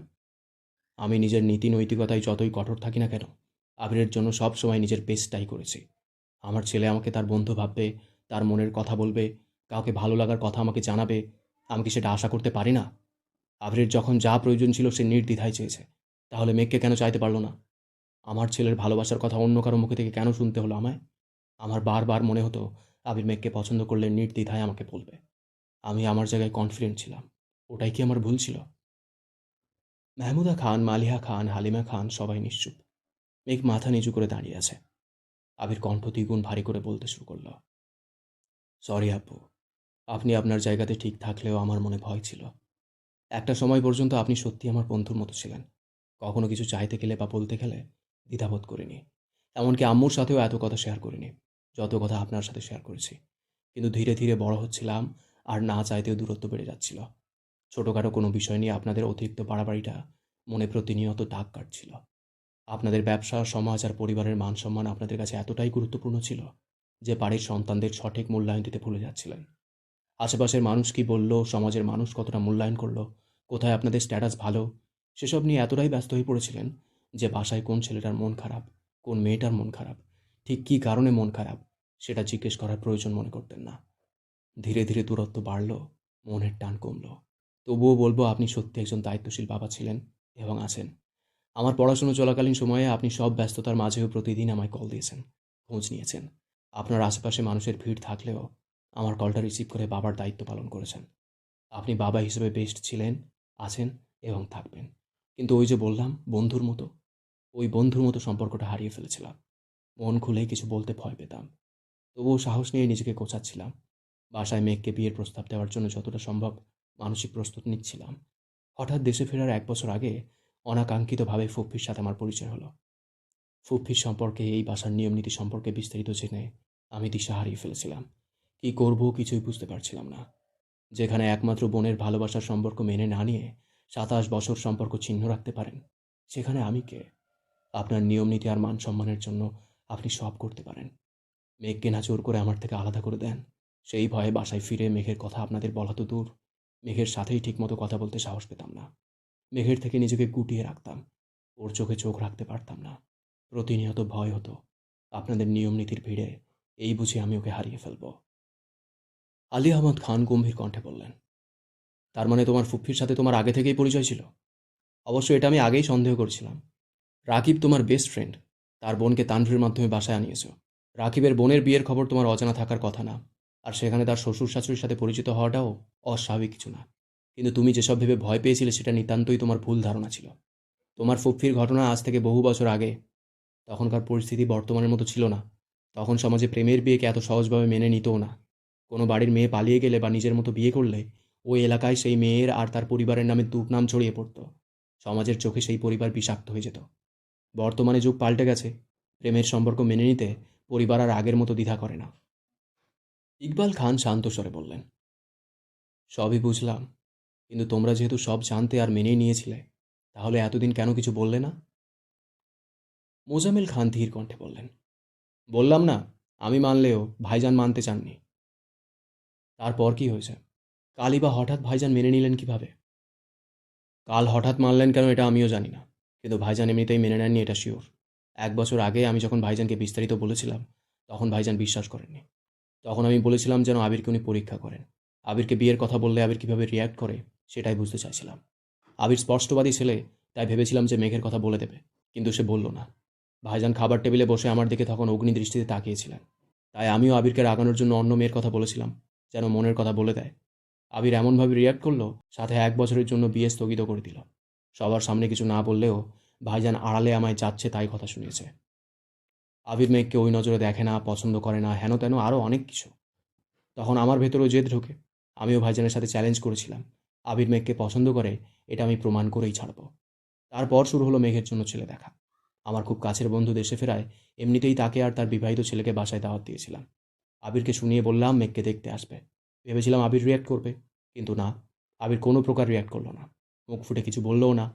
আমি নিজের নীতি নৈতিকতায় যতই কঠোর থাকি না কেন, আবিরের জন্য সবসময় নিজের বেস্টটাই করেছি। আমার ছেলে আমাকে তার বন্ধু ভাববে, তার মনের কথা বলবে, কাউকে ভালো লাগার কথা আমাকে জানাবে। আমি কি সেটা আশা করতে পারি না? আবিরের যখন যা প্রয়োজন ছিল সে নির্দ্বিধায় চেয়েছে, তাহলে মেঘকে কেন চাইতে পারল না? আমার ছেলের ভালোবাসার কথা অন্য কারো মুখে থেকে কেন শুনতে হলো আমায়? আমার বারবার মনে হতো আবির মেঘকে পছন্দ করলে নির্দ্বিধায় আমাকে বলবে। আমি আমার জায়গায় কনফিডেন্ট ছিলাম। ওটাই কি আমার ভুল ছিল? মেহমুদা খান, মালিহা খান, হালিমা খান সবাই নিশ্চুপ। মেঘ মাথা নিচু করে দাঁড়িয়ে আছে। আবির কণ্ঠ দ্বিগুণ ভারী করে বলতে শুরু করল, সরি আপু, আপনি আপনার জায়গাতে ঠিক থাকলেও আমার মনে ভয় ছিল। একটা সময় পর্যন্ত আপনি সত্যি আমার বন্ধুর মতো ছিলেন। কখনো কিছু চাইতে গেলে বা বলতে গেলে দ্বিধাবোধ করিনি। এমনকি আম্মুর সাথেও এত কথা শেয়ার করিনি, যত কথা আপনার সাথে শেয়ার করেছি। কিন্তু ধীরে ধীরে বড় হচ্ছিলাম, আর না চাইতেও দূরত্ব বেড়ে যাচ্ছিল। ছোটোখাটো কোনো বিষয় নিয়ে আপনাদের অতিরিক্ত বাড়াবাড়িটা মনে প্রতিনিয়ত দাগ কাটছিল। আপনাদের ব্যবসা, সমাজ আর পরিবারের মান সম্মান আপনাদের কাছে এতটাই গুরুত্বপূর্ণ ছিল যে বাড়ির সন্তানদের সঠিক মূল্যায়ন দিতে ভুলে যাচ্ছিলেন। আশেপাশের মানুষ কি বলল, সমাজের মানুষ কতটা মূল্যায়ন করলো, কোথায় আপনাদের স্ট্যাটাস ভালো, সেসব নিয়ে এতটাই ব্যস্ত হয়ে পড়েছিলেন যে বাসায় কোন ছেলেটার মন খারাপ, কোন মেয়েটার মন খারাপ, ঠিক কী কারণে মন খারাপ, সেটা জিজ্ঞেস করার প্রয়োজন মনে করতেন না। ধীরে ধীরে দূরত্ব বাড়ল, মনের টান কমল। তবুও বলবো, আপনি সত্যি একজন দায়িত্বশীল বাবা ছিলেন এবং আছেন। আমার পড়াশুনো চলাকালীন সময়ে আপনি সব ব্যস্ততার মাঝেও প্রতিদিন আমায় কল দিয়েছেন, খোঁজ নিয়েছেন। আপনার আশেপাশে মানুষের ভিড় থাকলেও আমার কলটা রিসিভ করে বাবার দায়িত্ব পালন করেছেন। আপনি বাবা হিসেবে বেস্ট ছিলেন, আছেন এবং থাকবেন। কিন্তু ওই যে বললাম বন্ধুর মতো, ওই বন্ধুর মতো সম্পর্কটা হারিয়ে ফেলেছিলাম। মন খুলে কিছু বলতে ভয় পেতাম, তবুও সাহস নিয়ে নিজেকে গোছাচ্ছিলাম। বাসায় মেঘকে বিয়ের প্রস্তাব দেওয়ার জন্য যতটা সম্ভব মানসিক প্রস্তুতি নিচ্ছিলাম। হঠাৎ দেশে ফেরার 1 বছর আগে অনাকাঙ্ক্ষিতভাবে ফুপ্ফির সাথে আমার পরিচয় হলো। ফুপ্ফির সম্পর্কে, এই বাসার নিয়মনীতি সম্পর্কে বিস্তারিত জেনে আমি দিশা হারিয়ে ফেলেছিলাম। কী করব কিছুই বুঝতে পারছিলাম না। যেখানে একমাত্র বোনের ভালোবাসার সম্পর্ক মেনে না নিয়ে 27 বছর সম্পর্ক ছিন্ন রাখতে পারেন, সেখানে আমি কে? আপনার নিয়মনীতি আর মান সম্মানের জন্য আপনি সব করতে পারেন, মেঘকে না জোর করে আমার থেকে আলাদা করে দেন। সেই ভয়ে বাসায় ফিরে মেঘের কথা আপনাদের বলা তো দূর, মেঘের সাথেই ঠিকমতো কথা বলতে সাহস পেতাম না। মেঘের থেকে নিজেকে গুটিয়ে রাখতাম, ওর চোখে চোখ রাখতে পারতাম না। প্রতিনিয়ত ভয় হতো আপনাদের নিয়মনীতির ভিড়ে এই বুঝি আমি ওকে হারিয়ে ফেলব। আলী আহমদ খান গম্ভীর কণ্ঠে বললেন, তার মানে তোমার ফুফির সাথে তোমার আগে থেকেই পরিচয় ছিল? অবশ্য এটা আমি আগেই সন্দেহ করছিলাম। রাকিব তোমার বেস্ট ফ্রেন্ড, তার বোনকে তানভীরের মাধ্যমে বাসায় আনিয়েছ। রাকিবের বোনের বিয়ের খবর তোমার অজানা থাকার কথা না, আর সেখানে তার শ্বশুর শাশুড়ির সাথে পরিচিত হওয়াটাও অস্বাভাবিক কিছু না। কিন্তু তুমি যেসব ভেবে ভয় পেয়েছিলে সেটা নিতান্তই তোমার ভুল ধারণা ছিল। তোমার ফুফির ঘটনা আজ থেকে বহু বছর আগে, তখনকার পরিস্থিতি বর্তমানের মতো ছিল না। তখন সমাজে প্রেমের বিয়েকে এত সহজভাবে মেনে নিতও না। কোনো বাড়ির মেয়ে পালিয়ে গেলে বা নিজের মতো বিয়ে করলে ওই এলাকায় সেই মেয়ের আর তার পরিবারের নামে দুর্নাম ছড়িয়ে পড়ত। সমাজের চোখে সেই পরিবার বিষাক্ত হয়ে যেত। বর্তমানে যুগ পাল্টে গেছে, প্রেমের সম্পর্ক মেনে নিতে পরিবার আর আগের মতো দ্বিধা করে না। ইকবাল খান শান্ত স্বরে বললেন, সবই বুঝলাম, কিন্তু তোমরা যেহেতু সব জানতে আর মেনেই নিয়েছিলে, তাহলে এতদিন কেন কিছু বললে না? মোজাম্মেল খান ধীর কণ্ঠে বললেন, বললাম না, আমি মানলেও ভাইজান মানতে চাননি। তারপর কি হয়েছে? কালই বা হঠাৎ ভাইজান মেনে নিলেন কিভাবে? কাল হঠাৎ মানলেন কেন এটা আমিও জানি না, কিন্তু ভাইজান এমনিতেই মেনে নেননি এটা শিওর। 1 বছর আগে আমি যখন ভাইজানকে বিস্তারিত বলেছিলাম, তখন ভাইজান বিশ্বাস করেননি। তখন আমি বলেছিলাম যেন আবিরকে উনি পরীক্ষা করেন। আবিরকে বিয়ের কথা বললে আবির কীভাবে রিয়্যাক্ট করে সেটাই বুঝতে চাইছিলাম। আবির স্পষ্টবাদী ছেলে, তাই ভেবেছিলাম যে মেঘের কথা বলে দেবে, কিন্তু সে বলল না। ভাইজান খাবার টেবিলে বসে আমার দিকে তখন অগ্নি দৃষ্টিতে তাকিয়েছিলেন। তাই আমিও আবিরকে রাগানোর জন্য অন্য মেয়ের কথা বলেছিলাম, যেন মনের কথা বলে দেয়। আবির এমনভাবে রিয়্যাক্ট করলো, সাথে 1 বছরের জন্য বিয়ে স্থগিত করে দিল। সবার সামনে কিছু না বললেও ভাইজান আড়ালে আমায় যাচ্ছে তাই কথা শুনিয়েছে। আবির মেঘকে ওই নজরে দেখে না, পছন্দ করে না, হেন তেন আরও অনেক কিছু। তখন আমার ভেতরেও জেদ ঢোকে। আমিও ভাইজানের সাথে চ্যালেঞ্জ করেছিলাম, আবির মেঘকে পছন্দ করে এটা আমি প্রমাণ করেই ছাড়ব। তারপর শুরু হলো মেঘের জন্য ছেলে দেখা। আমার খুব কাছের বন্ধু দেশে ফেরায় এমনিতেই তাকে আর তার বিবাহিত ছেলেকে বাসায় দাওয়াত দিয়েছিলাম। আবিরকে শুনিয়ে বললাম মেঘকে দেখতে আসবে। ভেবেছিলাম আবির রিয়্যাক্ট করবে, কিন্তু না, আবির কোনো প্রকার রিয়্যাক্ট করলো না, মুখ ফুটে কিছু বললও না।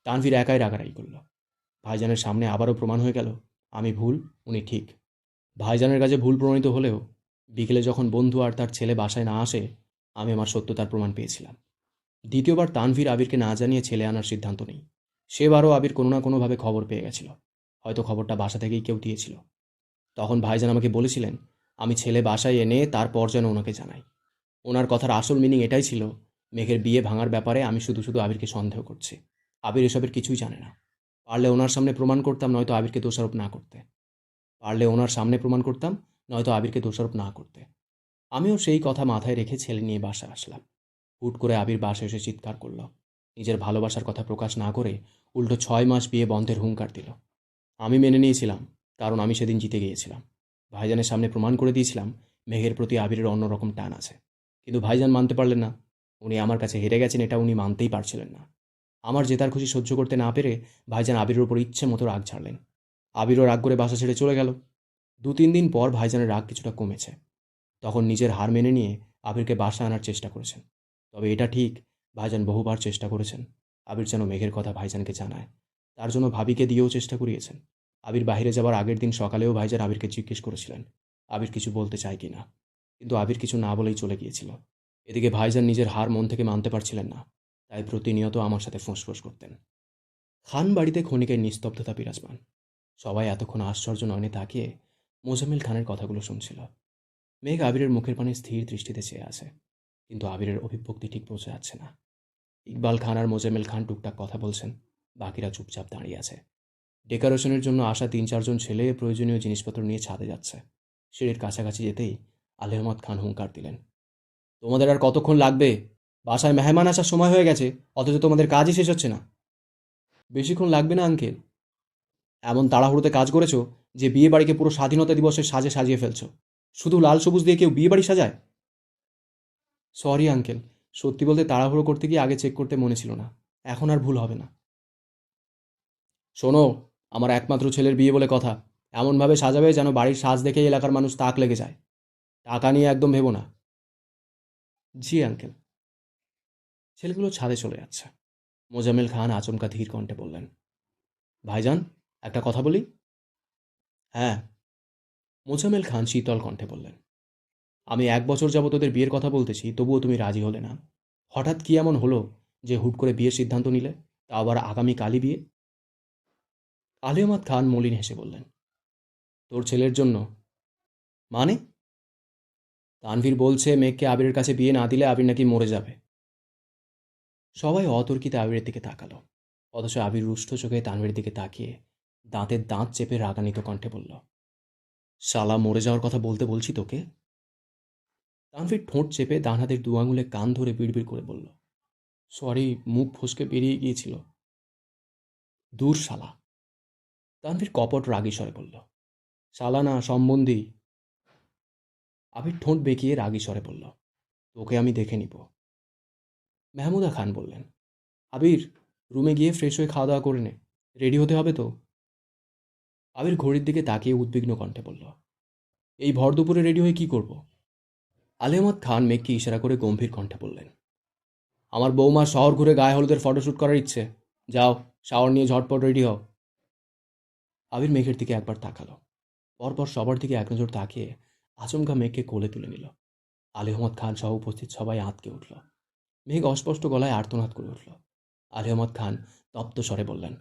তানভীর একাই রাগারাগি করল। ভাইজানের সামনে আবারও প্রমাণ হয়ে গেল আমি ভুল, উনি ঠিক। ভাইজানের কাছে ভুল প্রমাণিত হলেও বিকেলে যখন বন্ধু আর তার ছেলে বাসায় না আসে, আমি আমার সত্যতার প্রমাণ পেয়েছিলাম। দ্বিতীয়বার তানভীর আবিরকে না জানিয়ে ছেলে আনার সিদ্ধান্ত নেই। সেবারও আবির কোনো না কোনোভাবে খবর পেয়ে গেছিল, হয়তো খবরটা বাসা থেকেই কেউ দিয়েছিল। তখন ভাইজান আমাকে বলেছিলেন আমি ছেলে বাসায় এনে তারপর যেন ওনাকে জানাই। ওনার কথার আসল মিনিং এটাই ছিল, মেঘের বিয়ে ভাঙার ব্যাপারে আমি শুধু শুধু আবিরকে সন্দেহ করছি। আবির এসবের কিছুই জানে না। পারলে ওনার সামনে প্রমাণ করতাম, নয়তো আবিরকে দোষারোপ না করতে। পারলে ওনার সামনে প্রমাণ করতাম, নয়তো আবিরকে দোষারোপ না করতে। আমিও সেই কথা মাথায় রেখে ছেলে নিয়ে বাসায় আসলাম। হুট করে আবির বাসায় এসে চিৎকার করল। নিজের ভালোবাসার কথা প্রকাশ না করে উল্টো 6 মাস বিয়ে বন্ধের হুঙ্কার দিল। আমি মেনে নিয়েছিলাম, কারণ আমি সেদিন জিতে গিয়েছিলাম। ভাইজানের সামনে প্রমাণ করে দিয়েছিলাম মেঘের প্রতি আবিরের অন্যরকম টান আছে। কিন্তু ভাইজান মানতে পারলেন না। উনি আমার কাছে হেরে গেছেন এটা উনি মানতেই পারছিলেন না। আমার জেতার খুশি সহ্য করতে না পেরে ভাইজান আবিরের ওপর ইচ্ছে মতো রাগ ঝাড়লেন। আবিরও রাগ করে বাসা ছেড়ে চলে গেল। 2-3 দিন পর ভাইজানের রাগ কিছুটা কমেছে। তখন নিজের হার মেনে নিয়ে আবিরকে বাসায় আনার চেষ্টা করেছেন। তবে এটা ঠিক, ভাইজান বহুবার চেষ্টা করেছেন আবির যেন মেঘের কথা ভাইজানকে জানায়। তার জন্য ভাবিকে দিয়েও চেষ্টা করিয়েছেন। আবির বাইরে যাবার আগের দিন সকালেও ভাইজান আবিরকে জিজ্ঞেস করেছিলেন আবির কিছু বলতে চায় কি না, কিন্তু আবির কিছু না বলেই চলে গিয়েছিল। এদিকে ভাইজান নিজের হার মন থেকে মানতে পারছিলেন না, তাই প্রতিনিয়ত আমার সাথে ফোঁস করতেন। খান বাড়িতে ক্ষণিকের নিস্তব্ধতা বিরাজমান। সবাই এতক্ষণ আশ্চর্য নয়নে তাকিয়ে মোজাম্মেল খানের কথাগুলো শুনছিল। মেঘ আবিরের মুখের পানে স্থির দৃষ্টিতে চেয়ে আছে, কিন্তু আবিরের অভিব্যক্তি ঠিক বোঝা যাচ্ছে না। ইকবাল খান আর মোজাম্মেল খান টুকটাক কথা বলছেন, বাকিরা চুপচাপ দাঁড়িয়ে আছে। ডেকোরেশনের জন্য আসা 3-4 জন ছেলে প্রয়োজনীয় জিনিসপত্র নিয়ে ছাদে যাচ্ছে। সিঁড়ির কাছাকাছি যেতেই আলী আহমদ খান হুঙ্কার দিলেন, তোমাদের আর কতক্ষণ লাগবে? বাসায় মেহমান আসার সময় হয়ে গেছে, অথচ তোমাদের কাজই শেষ হচ্ছে না। বেশিক্ষণ লাগবে না আঙ্কেল। এমন তাড়াহুড়োতে কাজ করেছো যে বিয়ে বাড়িকে পুরো স্বাধীনতা দিবসের সাজে সাজিয়ে ফেলছো। শুধু লাল সবুজ দিয়ে কেউ বিয়ে বাড়ি সাজায়? সরি আঙ্কেল, সত্যি বলতে তাড়াহুড়ো করতে গিয়ে আগে চেক করতে মনে ছিল না। এখন আর ভুল হবে না। শোনো, আমার একমাত্র ছেলের বিয়ে বলে কথা। এমনভাবে সাজাবে যেন বাড়ির সাজ দেখেই এলাকার মানুষ তাক লেগে যায়। টাকা নিয়ে একদম ভেবো না। জি আঙ্কেল। ছেলেগুলো ছাদে চলে যাচ্ছে। মোজাম্মেল খান আচমকা ধীর কণ্ঠে বললেন, ভাইজান, একটা কথা বলি? হ্যাঁ। মোজাম্মেল খান শীতল কণ্ঠে বললেন, আমি 1 বছর যাবত তোদের বিয়ের কথা বলতেছি, তবুও তুমি রাজি হলে না। হঠাৎ কি এমন হলো যে হুট করে বিয়ের সিদ্ধান্ত নিলে? তা আবার আগামী কালই বিয়ে? আলী আহমদ খান মলিন হেসে বললেন, তোর ছেলের জন্য? মানে? তানভীর বলছে মেঘকে আবিরের কাছে বিয়ে না দিলে আবির নাকি মরে যাবে। সবাই অতর্কিতে আবিরের দিকে তাকালো। অথচ আবির রুষ্ট চোখে তানভীরের দিকে তাকিয়ে দাঁতের দাঁত চেপে রাগান্বিত কণ্ঠে বলল, শালা মরে যাওয়ার কথা বলতে বলছি তোকে? তানভীর ঠোঁট চেপে ডান হাতের দু আঙুলে কান ধরে বিড়বিড় করে বলল, সরি, মুখ ফসকে বেরিয়ে গিয়েছিল। দূর শালা। তানভীর কপট রাগী স্বরে বলল, শালা না, সম্বন্ধী। আবির ঠোঁট বেঁকিয়ে রাগী স্বরে বলল, তোকে আমি দেখে নিব। মেহমুদা খান বললেন, আবির, রুমে গিয়ে ফ্রেশ হয়ে খাওয়া দাওয়া করে নে। রেডি হতে হবে তো। আবির ঘড়ির দিকে তাকিয়ে উদ্বিগ্ন কণ্ঠে বলল, এই ভর দুপুরে রেডি হয়ে কি করব? আলী আহমদ খান মেঘকে ইশারা করে গম্ভীর কণ্ঠে বললেন, আমার বৌমার শহর ঘুরে গায়ে হলুদের ফটোশ্যুট করার ইচ্ছে। যাও, শাওয়ার নিয়ে ঝটপট রেডি হও। আবির মেঘের দিকে একবার তাকালো। পরপর সবার দিকে এক নজর তাকিয়ে আচমকা মেঘকে কোলে তুলে নিল। আলী আহমদ খান সহ উপস্থিত সবাই আঁতকে উঠল। মেঘ অস্পষ্ট গলায় আর্তনাদ করে উঠল। আলী আহমদ খান তপ্ত স্বরে বললেন,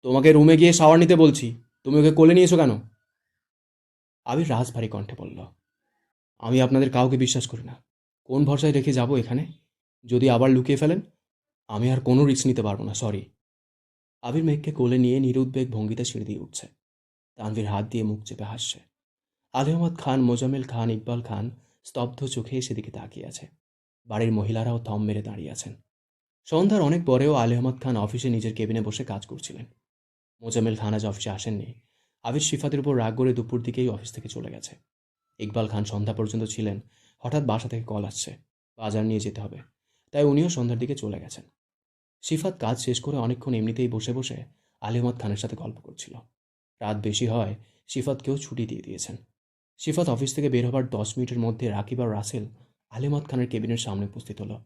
তোমাকে রুমে গিয়ে শাওয়ার নিতে বলছি, তুমি ওকে কোলে নিয়েছো কেন? আবির রাজভারী কণ্ঠে বলল, আমি আপনাদের কাউকে বিশ্বাস করি না। কোন ভরসায় রেখে যাব এখানে? যদি আবার লুকিয়ে ফেলেন, আমি আর কোনো রিস্ক নিতে পারবো না, সরি। আবির মেঘকে কোলে নিয়ে নিরুদ্বেগ ভঙ্গিতে সিঁড়ি দিয়ে উঠছে। তানভীর হাত দিয়ে মুখ চেপে হাসছে। আলী আহমদ খান, মোজাম্মেল খান, ইকবাল খান স্তব্ধ চোখে সেদিকে তাকিয়ে আছে। বাড়ির মহিলারাও থম মেরে দাঁড়িয়ে আছেন। সন্ধ্যার অনেক পরেও আলী আহমদ খান অফিসে নিজের কেবিনে বসে কাজ করছিলেন। মোজাম্মেল খান আজ অফিসে আসেননি। আবির সিফাতের উপর রাগ করে দুপুর দিকেই অফিস থেকে চলে গেছে। ইকবাল খান সন্ধ্যা পর্যন্ত ছিলেন। হঠাৎ বাসা থেকে কল আসছে, বাজার নিয়ে যেতে হবে। তাই উনিও সন্ধ্যার দিকে চলে গেছেন। সিফাত কাজ শেষ করে অনেকক্ষণ এমনিতেই বসে বসে আলী আহমদ খানের সাথে গল্প করছিল। রাত বেশি হয়, সিফাতকেও ছুটি দিয়ে দিয়েছেন। সিফাত অফিস থেকে বের হবার 10 মিনিটের মধ্যে রাকিব আর রাসেল আলী আহমদ খানের কেবিনের সামনে উপস্থিত হলো।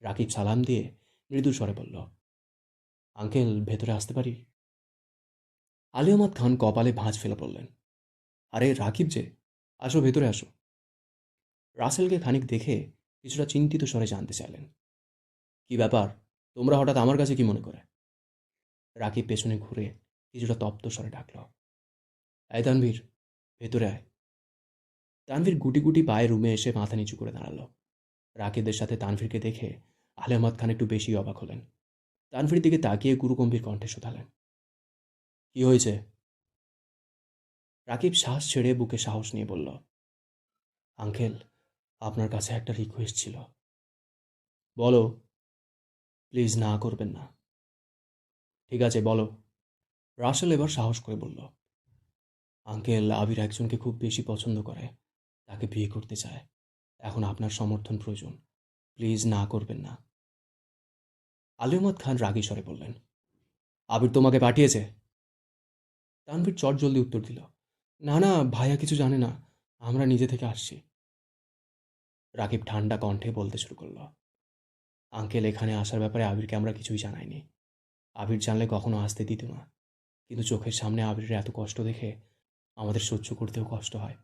রাকিব সালাম দিয়ে মৃদু স্বরে বলল, আঙ্কেল, ভেতরে আসতে পারি? আলী আহমদ খান কপালে ভাঁজ ফেলে বললেন, আরে রাকিব যে, আসো, ভেতরে আসো। রাসেলকে খানিক দেখে কিছুটা চিন্তিত স্বরে জানতে চাইলেন, কি ব্যাপার, তোমরা হঠাৎ আমার কাছে কি মনে করে? রাকিব পেছনে ঘুরে কিছুটা তপ্ত স্বরে ডাকল, এই তানভীর, ভেতরে আয়। তানভীর গুটি গুটি পায়ে রুমে এসে মাথা নিচু করে দাঁড়ালো। রাকিবদের সাথে তানভীরকে দেখে আলী আহমদ খান একটু বেশি অবাক হলেন। তানভীর দিকে তাকিয়ে গুরুগম্ভীর কণ্ঠে শোধালেন, কি হয়েছে? রাকিব শ্বাস ছেড়ে বুকে সাহস নিয়ে বলল, আঙ্কেল, আপনার কাছে একটা রিকোয়েস্ট ছিল। বলো। প্লিজ না করবেন না। ঠিক আছে, বলো। রাসেল এবার সাহস করে বলল, আঙ্কেল, আবির একজনকে খুব বেশি পছন্দ করে, তাকে বিয়ে করতে চায়। এখন আপনার সমর্থন প্রয়োজন। প্লিজ না করবেন না। আলী আহমদ খান রাগী স্বরে বললেন, আবির তোমাকে পাঠিয়েছে? তানভীর চট জলদি উত্তর দিল, না না, ভাইয়া কিছু জানে না, আমরা নিজে থেকে আসছি। রাকিব ঠান্ডা কণ্ঠে বলতে শুরু করলো, আঙ্কেল, এখানে আসার ব্যাপারে আবিরকে আমরা কিছুই জানাইনি। আবির জানলে কখনো আসতে দিত না। কিন্তু চোখের সামনে আবিরের এত কষ্ট দেখে আমাদের সহ্য করতেও কষ্ট হয়।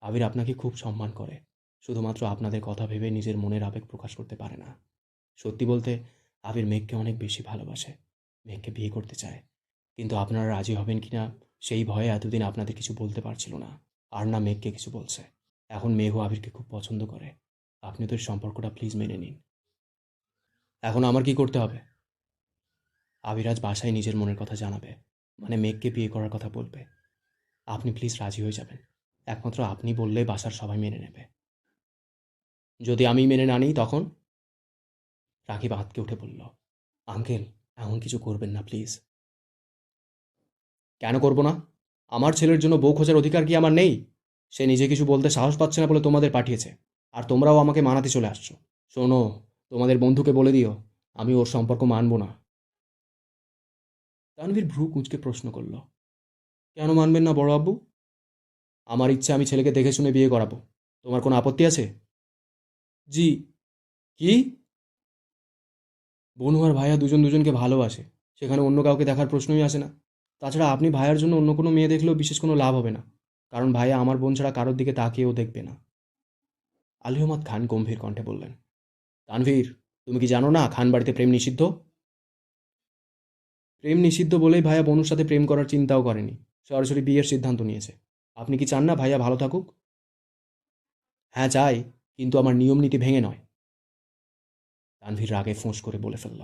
আবির আপনাকে খুব সম্মান করে, শুধুমাত্র আপনাদের কথা ভেবে নিজের মনের আবেগ প্রকাশ করতে পারে না। সত্যি বলতে, আবির মেঘকে অনেক বেশি ভালোবাসে, মেঘকে বিয়ে করতে চায়। কিন্তু আপনারা রাজি হবেন কিনা সেই ভয়ে এতদিন আপনাদের কিছু বলতে পারছিল না, আর না মেঘকে কিছু বলছে। এখন মেঘও আবিরকে খুব পছন্দ করে। আপনি তো এই সম্পর্কটা প্লিজ মেনে নিন। এখন আমার কি করতে হবে? আবির আজ বাসায় নিজের মনের কথা জানাবে, মানে মেঘকে বিয়ে করার কথা বলবে। আপনি প্লিজ রাজি হয়ে যাবেন। একমাত্র আপনি বললে বাসার সবাই মেনে নেবে। যদি আমি মেনে না নিই তখন? রাকিব আঁতকে উঠে বলল, আঙ্কেল, এমন কিছু করবেন না প্লিজ। কেন করব না? আমার ছেলের জন্য বউ খোঁজার অধিকার কি আমার নেই? সে নিজে কিছু বলতে সাহস পাচ্ছে না বলে তোমাদের পাঠিয়েছে, আর তোমরাও আমাকে মানাতে চলে আসছো। শোনো, তোমাদের বন্ধুকে বলে দিও আমি ওর সম্পর্ক মানব না। তানভীর ভ্রু কুঁচকে প্রশ্ন করল, কেন মানবেন না বড় আব্বু? আমার ইচ্ছে আমি ছেলেকে দেখে শুনে বিয়ে করাবো। তোমার কোনো আপত্তি আছে? জি। কি? বনু আর ভাইয়া দুজন দুজনকে ভালোবাসে, সেখানে অন্য কাউকে দেখার প্রশ্নই আসে না। তাছাড়া আপনি ভাইয়ার জন্য অন্য কোনো মেয়ে দেখলেও বিশেষ কোনো লাভ হবে না, কারণ ভাইয়া আমার বোন ছাড়া কারোর দিকে তাকিয়েও দেখবে না। আলিহমাদ খান গম্ভীর কণ্ঠে বললেন, তানভীর, তুমি কি জানো না খান বাড়িতে প্রেম নিষিদ্ধ? প্রেম নিষিদ্ধ বলেই ভাইয়া বনুর সাথে প্রেম করার চিন্তাও করেনি, সরাসরি বিয়ের সিদ্ধান্ত নিয়েছে। আপনি কি চান না ভাইয়া ভালো থাকুক? হ্যাঁ চাই, কিন্তু আমার নিয়ম নীতি ভেঙে নয়। তানভীর রাগে ফোঁস করে বলে ফেলল,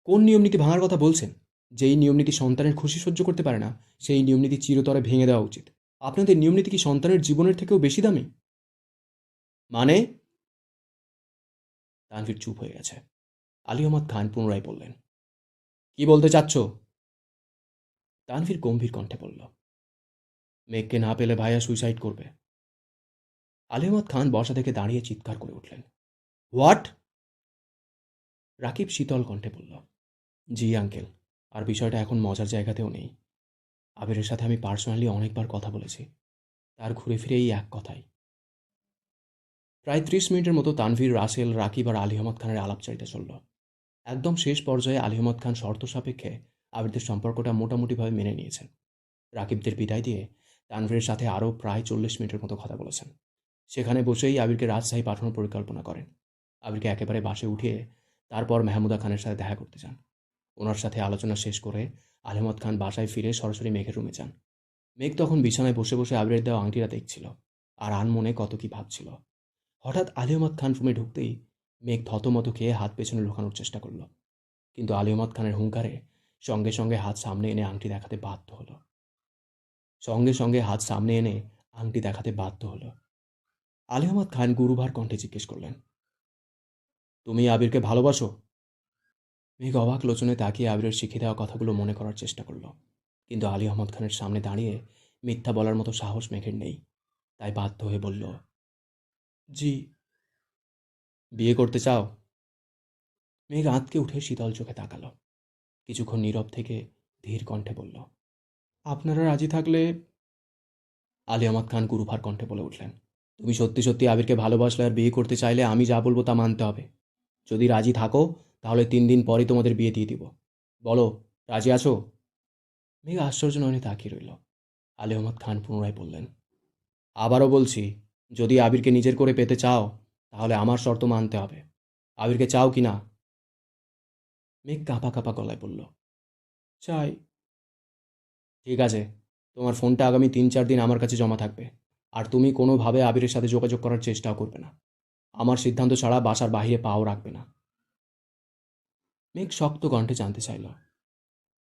কোন নিয়মনীতি ভাঙার কথা বলছেন? যেই নিয়মনীতি সন্তানের খুশি সহ্য করতে পারে না, সেই নিয়মনীতি চিরতরে ভেঙে দেওয়া উচিত। আপনাদের নিয়মনীতি কি সন্তানের জীবনের থেকেও বেশি দামি? মানে? তানভীর চুপ হয়ে গেছে। আলী আহমদ খান পুনরায় বললেন, কি বলতে চাচ্ছ? তানভীর গম্ভীর কণ্ঠে বলল, মেঘকে না পেলে ভাইয়া সুইসাইড করবে। আলী আহমদ খান বসা থেকে দাঁড়িয়ে চিৎকার করে উঠলেন, হোয়াট? রাকিব শীতল কণ্ঠে বলল, জি আঙ্কেল, আর বিষয়টা এখন মজার জায়গাতেও নেই। আবিরের সাথে আমি পার্সোনালি অনেকবার কথা বলেছি, তার ঘুরে ফিরে এই এক কথাই। প্রায় 30 মিনিটের মতো তানভীর, রাসেল, রাকিব আর আলী আহমদ খানের আলাপচারিতা চলল। একদম শেষ পর্যায়ে আলী আহমদ খান শর্ত সাপেক্ষে আবিরদের সম্পর্কটা মোটামুটিভাবে মেনে নিয়েছেন। রাকিবদের বিদায় দিয়ে তানভীরের সাথে আরও প্রায় 40 মিনিটের মতো কথা বলেছেন। সেখানে বসেই আবিরকে রাজশাহী পাঠানোর পরিকল্পনা করেন। আবিরকে একেবারে বাসে উঠিয়ে তারপর মেহমুদা খানের সাথে দেখা করতে যান। ওনার সাথে আলোচনা শেষ করে আলী আহমদ খান বাসায় ফিরে সরাসরি মেঘের রুমে যান। মেঘ তখন বিছানায় বসে বসে আবিরের দেওয়া আংটিটা দেখছিল আর আনমনে কত কি ভাবছিল। হঠাৎ আলী আহমদ খান রুমে ঢুকতেই মেঘ থতমত খেয়ে হাত পেছনে লুকানোর চেষ্টা করল, কিন্তু আলী আহমদ খানের হুঙ্কারে সঙ্গে সঙ্গে হাত সামনে এনে আংটি দেখাতে বাধ্য হলো। আলী আহমদ খান গুরুভার কণ্ঠে জিজ্ঞেস করলেন, তুমি আবিরকে ভালোবাসো? মেঘ অবাক লোচনে তাকিয়ে আবিরের শিখিয়ে দেওয়া কথাগুলো মনে করার চেষ্টা করল, কিন্তু আলী আহমদ খানের সামনে দাঁড়িয়ে মিথ্যা বলার মতো সাহস মেঘের নেই। তাই বাধ্য হয়ে বলল, জি। বিয়ে করতে চাও? মেঘ আঁতকে উঠে শীতল চোখে তাকালো। কিছুক্ষণ নীরব থেকে ধীর কণ্ঠে বলল, আপনারা রাজি থাকলে। আলী আহমদ খান গুরুভার কণ্ঠে বলে উঠলেন, তুমি সত্যি সত্যি আবিরকে ভালোবাসলে আর বিয়ে করতে চাইলে আমি যা বলবো তা মানতে হবে। যদি রাজি থাকো তাহলে 3 দিন পরই তোমাদের বিয়ে দিয়ে দিব। বলো, রাজি আছো? মেঘ আশ্চর্য নয়নে তাকিয়ে রইল। আলী আহমদ খান পুনরায় বললেন, আবারও বলছি, যদি আবিরকে নিজের করে পেতে চাও তাহলে আমার শর্ত মানতে হবে। আবিরকে চাও কি না? মেঘ কাঁপা কাঁপা গলায় বলল, চাই। ঠিক আছে, তোমার ফোনটা আগামী 3-4 দিন আমার কাছে জমা থাকবে, আর তুমি কোনোভাবে আবিরের সাথে যোগাযোগ করার চেষ্টাও করবে না। আমার সিদ্ধান্ত ছাড়া বাসার বাইরে পাও রাখবে না। মেঘ শক্ত কণ্ঠে জানতে চাইল,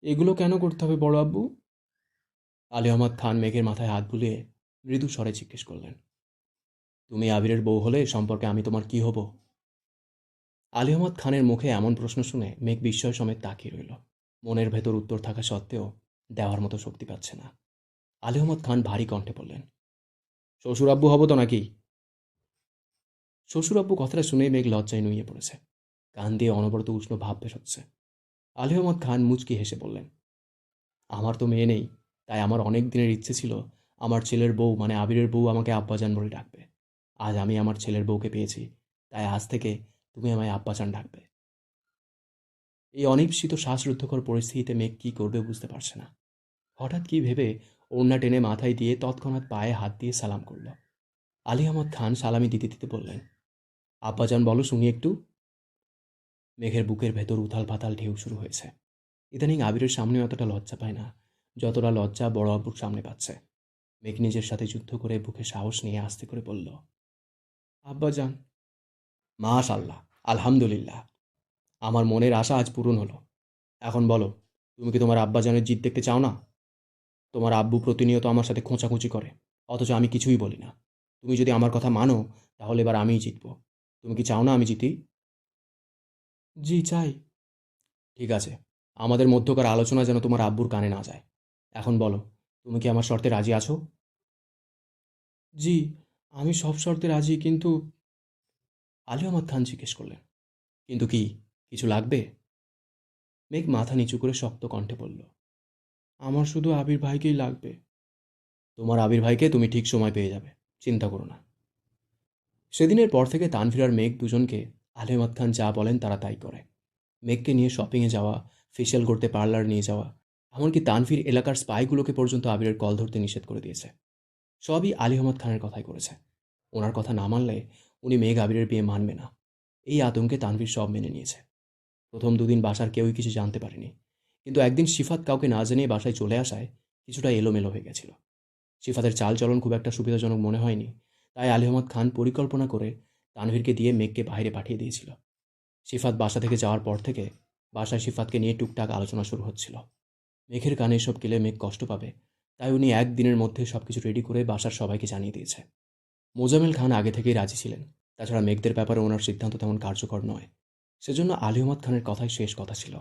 এগুলো কেন করতে হবে বড় আব্বু? আলী আহমদ খান মেঘের মাথায় হাত বুলিয়ে মৃদু স্বরে জিজ্ঞেস করলেন, তুমি আবিরের বউ হলে সম্পর্কে আমি তোমার কি হব? আলী আহমদ খানের মুখে এমন প্রশ্ন শুনে মেঘ বিস্ময় সমেত তাকিয়ে রইল। মনের ভেতর উত্তর থাকা সত্ত্বেও দেওয়ার মতো শক্তি পাচ্ছে না। আলী আহমদ খান ভারী কণ্ঠে বললেন, শ্বশুর আব্বু হব তো নাকি? শ্বশুর আব্বু কথাটা শুনেই মেঘ লজ্জায় নুয়ে পড়েছে। কান দিয়ে অনবরত উষ্ণ ভাব বের হচ্ছে। আলী আহমদ খান মুচকি হেসে বললেন, আমার তো মেয়ে নেই, তাই আমার অনেক দিনের ইচ্ছে ছিল আমার ছেলের বউ মানে আবিরের বউ আমাকে আব্বাজান বলে ডাকবে। আজ আমি আমার ছেলের বউকে পেয়েছি, তাই আজ থেকে তুমি আমায় আব্বাজান ডাকবে। এই অনিশ্চিত শ্বাসরুদ্ধকর পরিস্থিতিতে মেঘ কী করবে বুঝতে পারছে না। হঠাৎ কী ভেবে ওড়না টেনে মাথায় দিয়ে তৎক্ষণাৎ পায়ে হাত দিয়ে সালাম করল। আলী আহমদ খান সালামি দিতে দিতে বললেন, আব্বাজান বলো শুনি একটু। মেঘের বুকের ভেতর উথাল পাতাল ঢেউ শুরু হয়েছে। ইদানিং আবিরের সামনে অতটা লজ্জা পায় না যতটা লজ্জা বড় আব্বুর সামনে পাচ্ছে। মেঘ নিজের সাথে যুদ্ধ করে বুকে সাহস নিয়ে আস্তে করে বলল, আব্বাজান। মাশাআল্লাহ, আলহামদুলিল্লাহ, আমার মনের আশা আজ পূরণ হলো। এখন বলো, তুমি কি তোমার আব্বাজানের জিদ দেখতে চাও না? তোমার আব্বু প্রতিনিয়ত আমার সাথে খোঁচাখুচি করে, অথচ আমি কিছুই বলি না। তুমি যদি আমার কথা মানো তাহলে এবার আমিই জিতব। তুমি কি চাও না আমি জিতি? জি চাই। ঠিক আছে, আমাদের মধ্যকার আলোচনা যেন তোমার আব্বুর কানে না যায়। এখন বলো, তুমি কি আমার শর্তে রাজি আছো? জি, আমি সব শর্তে রাজি, কিন্তু আলী আহমদ খান জিজ্ঞেস করলেন। কিন্তু কি, কিছু লাগবে? মেঘ মাথা নিচু করে শক্ত কণ্ঠে বলল, আমার শুধু আবির ভাইকেই লাগবে। তোমার আবির ভাইকে তুমি ঠিক সময় পেয়ে যাবে, চিন্তা করো না। সেদিনের পর থেকে তানভীর আর মেঘ দুজনকে আলী আহমদ খান যা বলেন তারা তাই করে। মেঘকে নিয়ে শপিংয়ে যাওয়া, ফেশিয়াল করতে পার্লার নিয়ে যাওয়া, এমনকি তানভীর এলাকার স্পাইগুলোকে পর্যন্ত আবিরের কল ধরতে নিষেধ করে দিয়েছে। সবই আলী আহমদ খানের কথাই করেছে। ওনার কথা না মানলে উনি মেঘ আবিরের বিয়ে মানবে না। এই আতঙ্কে তানভীর সব মেনে নিয়েছে। প্রথম দুদিন বাসার কেউই কিছু জানতে পারেনি, কিন্তু একদিন সিফাত কাউকে না জানিয়ে বাসায় চলে আসায় কিছুটা এলোমেলো হয়ে গেছিল। সিফাতের চালচলন খুব একটা সুবিধাজনক মনে হয়নি, তাই আলী আহমদ খান পরিকল্পনা করে তানভীরকে দিয়ে মেঘকে বাইরে পাঠিয়ে দিয়েছিল। সিফাত বাসা থেকে যাওয়ার পর থেকে বাসায় সিফাতকে নিয়ে টুকটাক আলোচনা শুরু হচ্ছিল। মেঘের কানে এসব গেলে মেঘ কষ্ট পাবে, তাই উনি একদিনের মধ্যে সবকিছু রেডি করে বাসার সবাইকে জানিয়ে দিয়েছে। মোজাম্মেল খান আগে থেকেই রাজি ছিলেন। তাছাড়া মেঘদের ব্যাপারে ওনার সিদ্ধান্ত তেমন কার্যকর নয়, সেজন্য আলী আহমদ খানের কথাই শেষ কথা ছিল।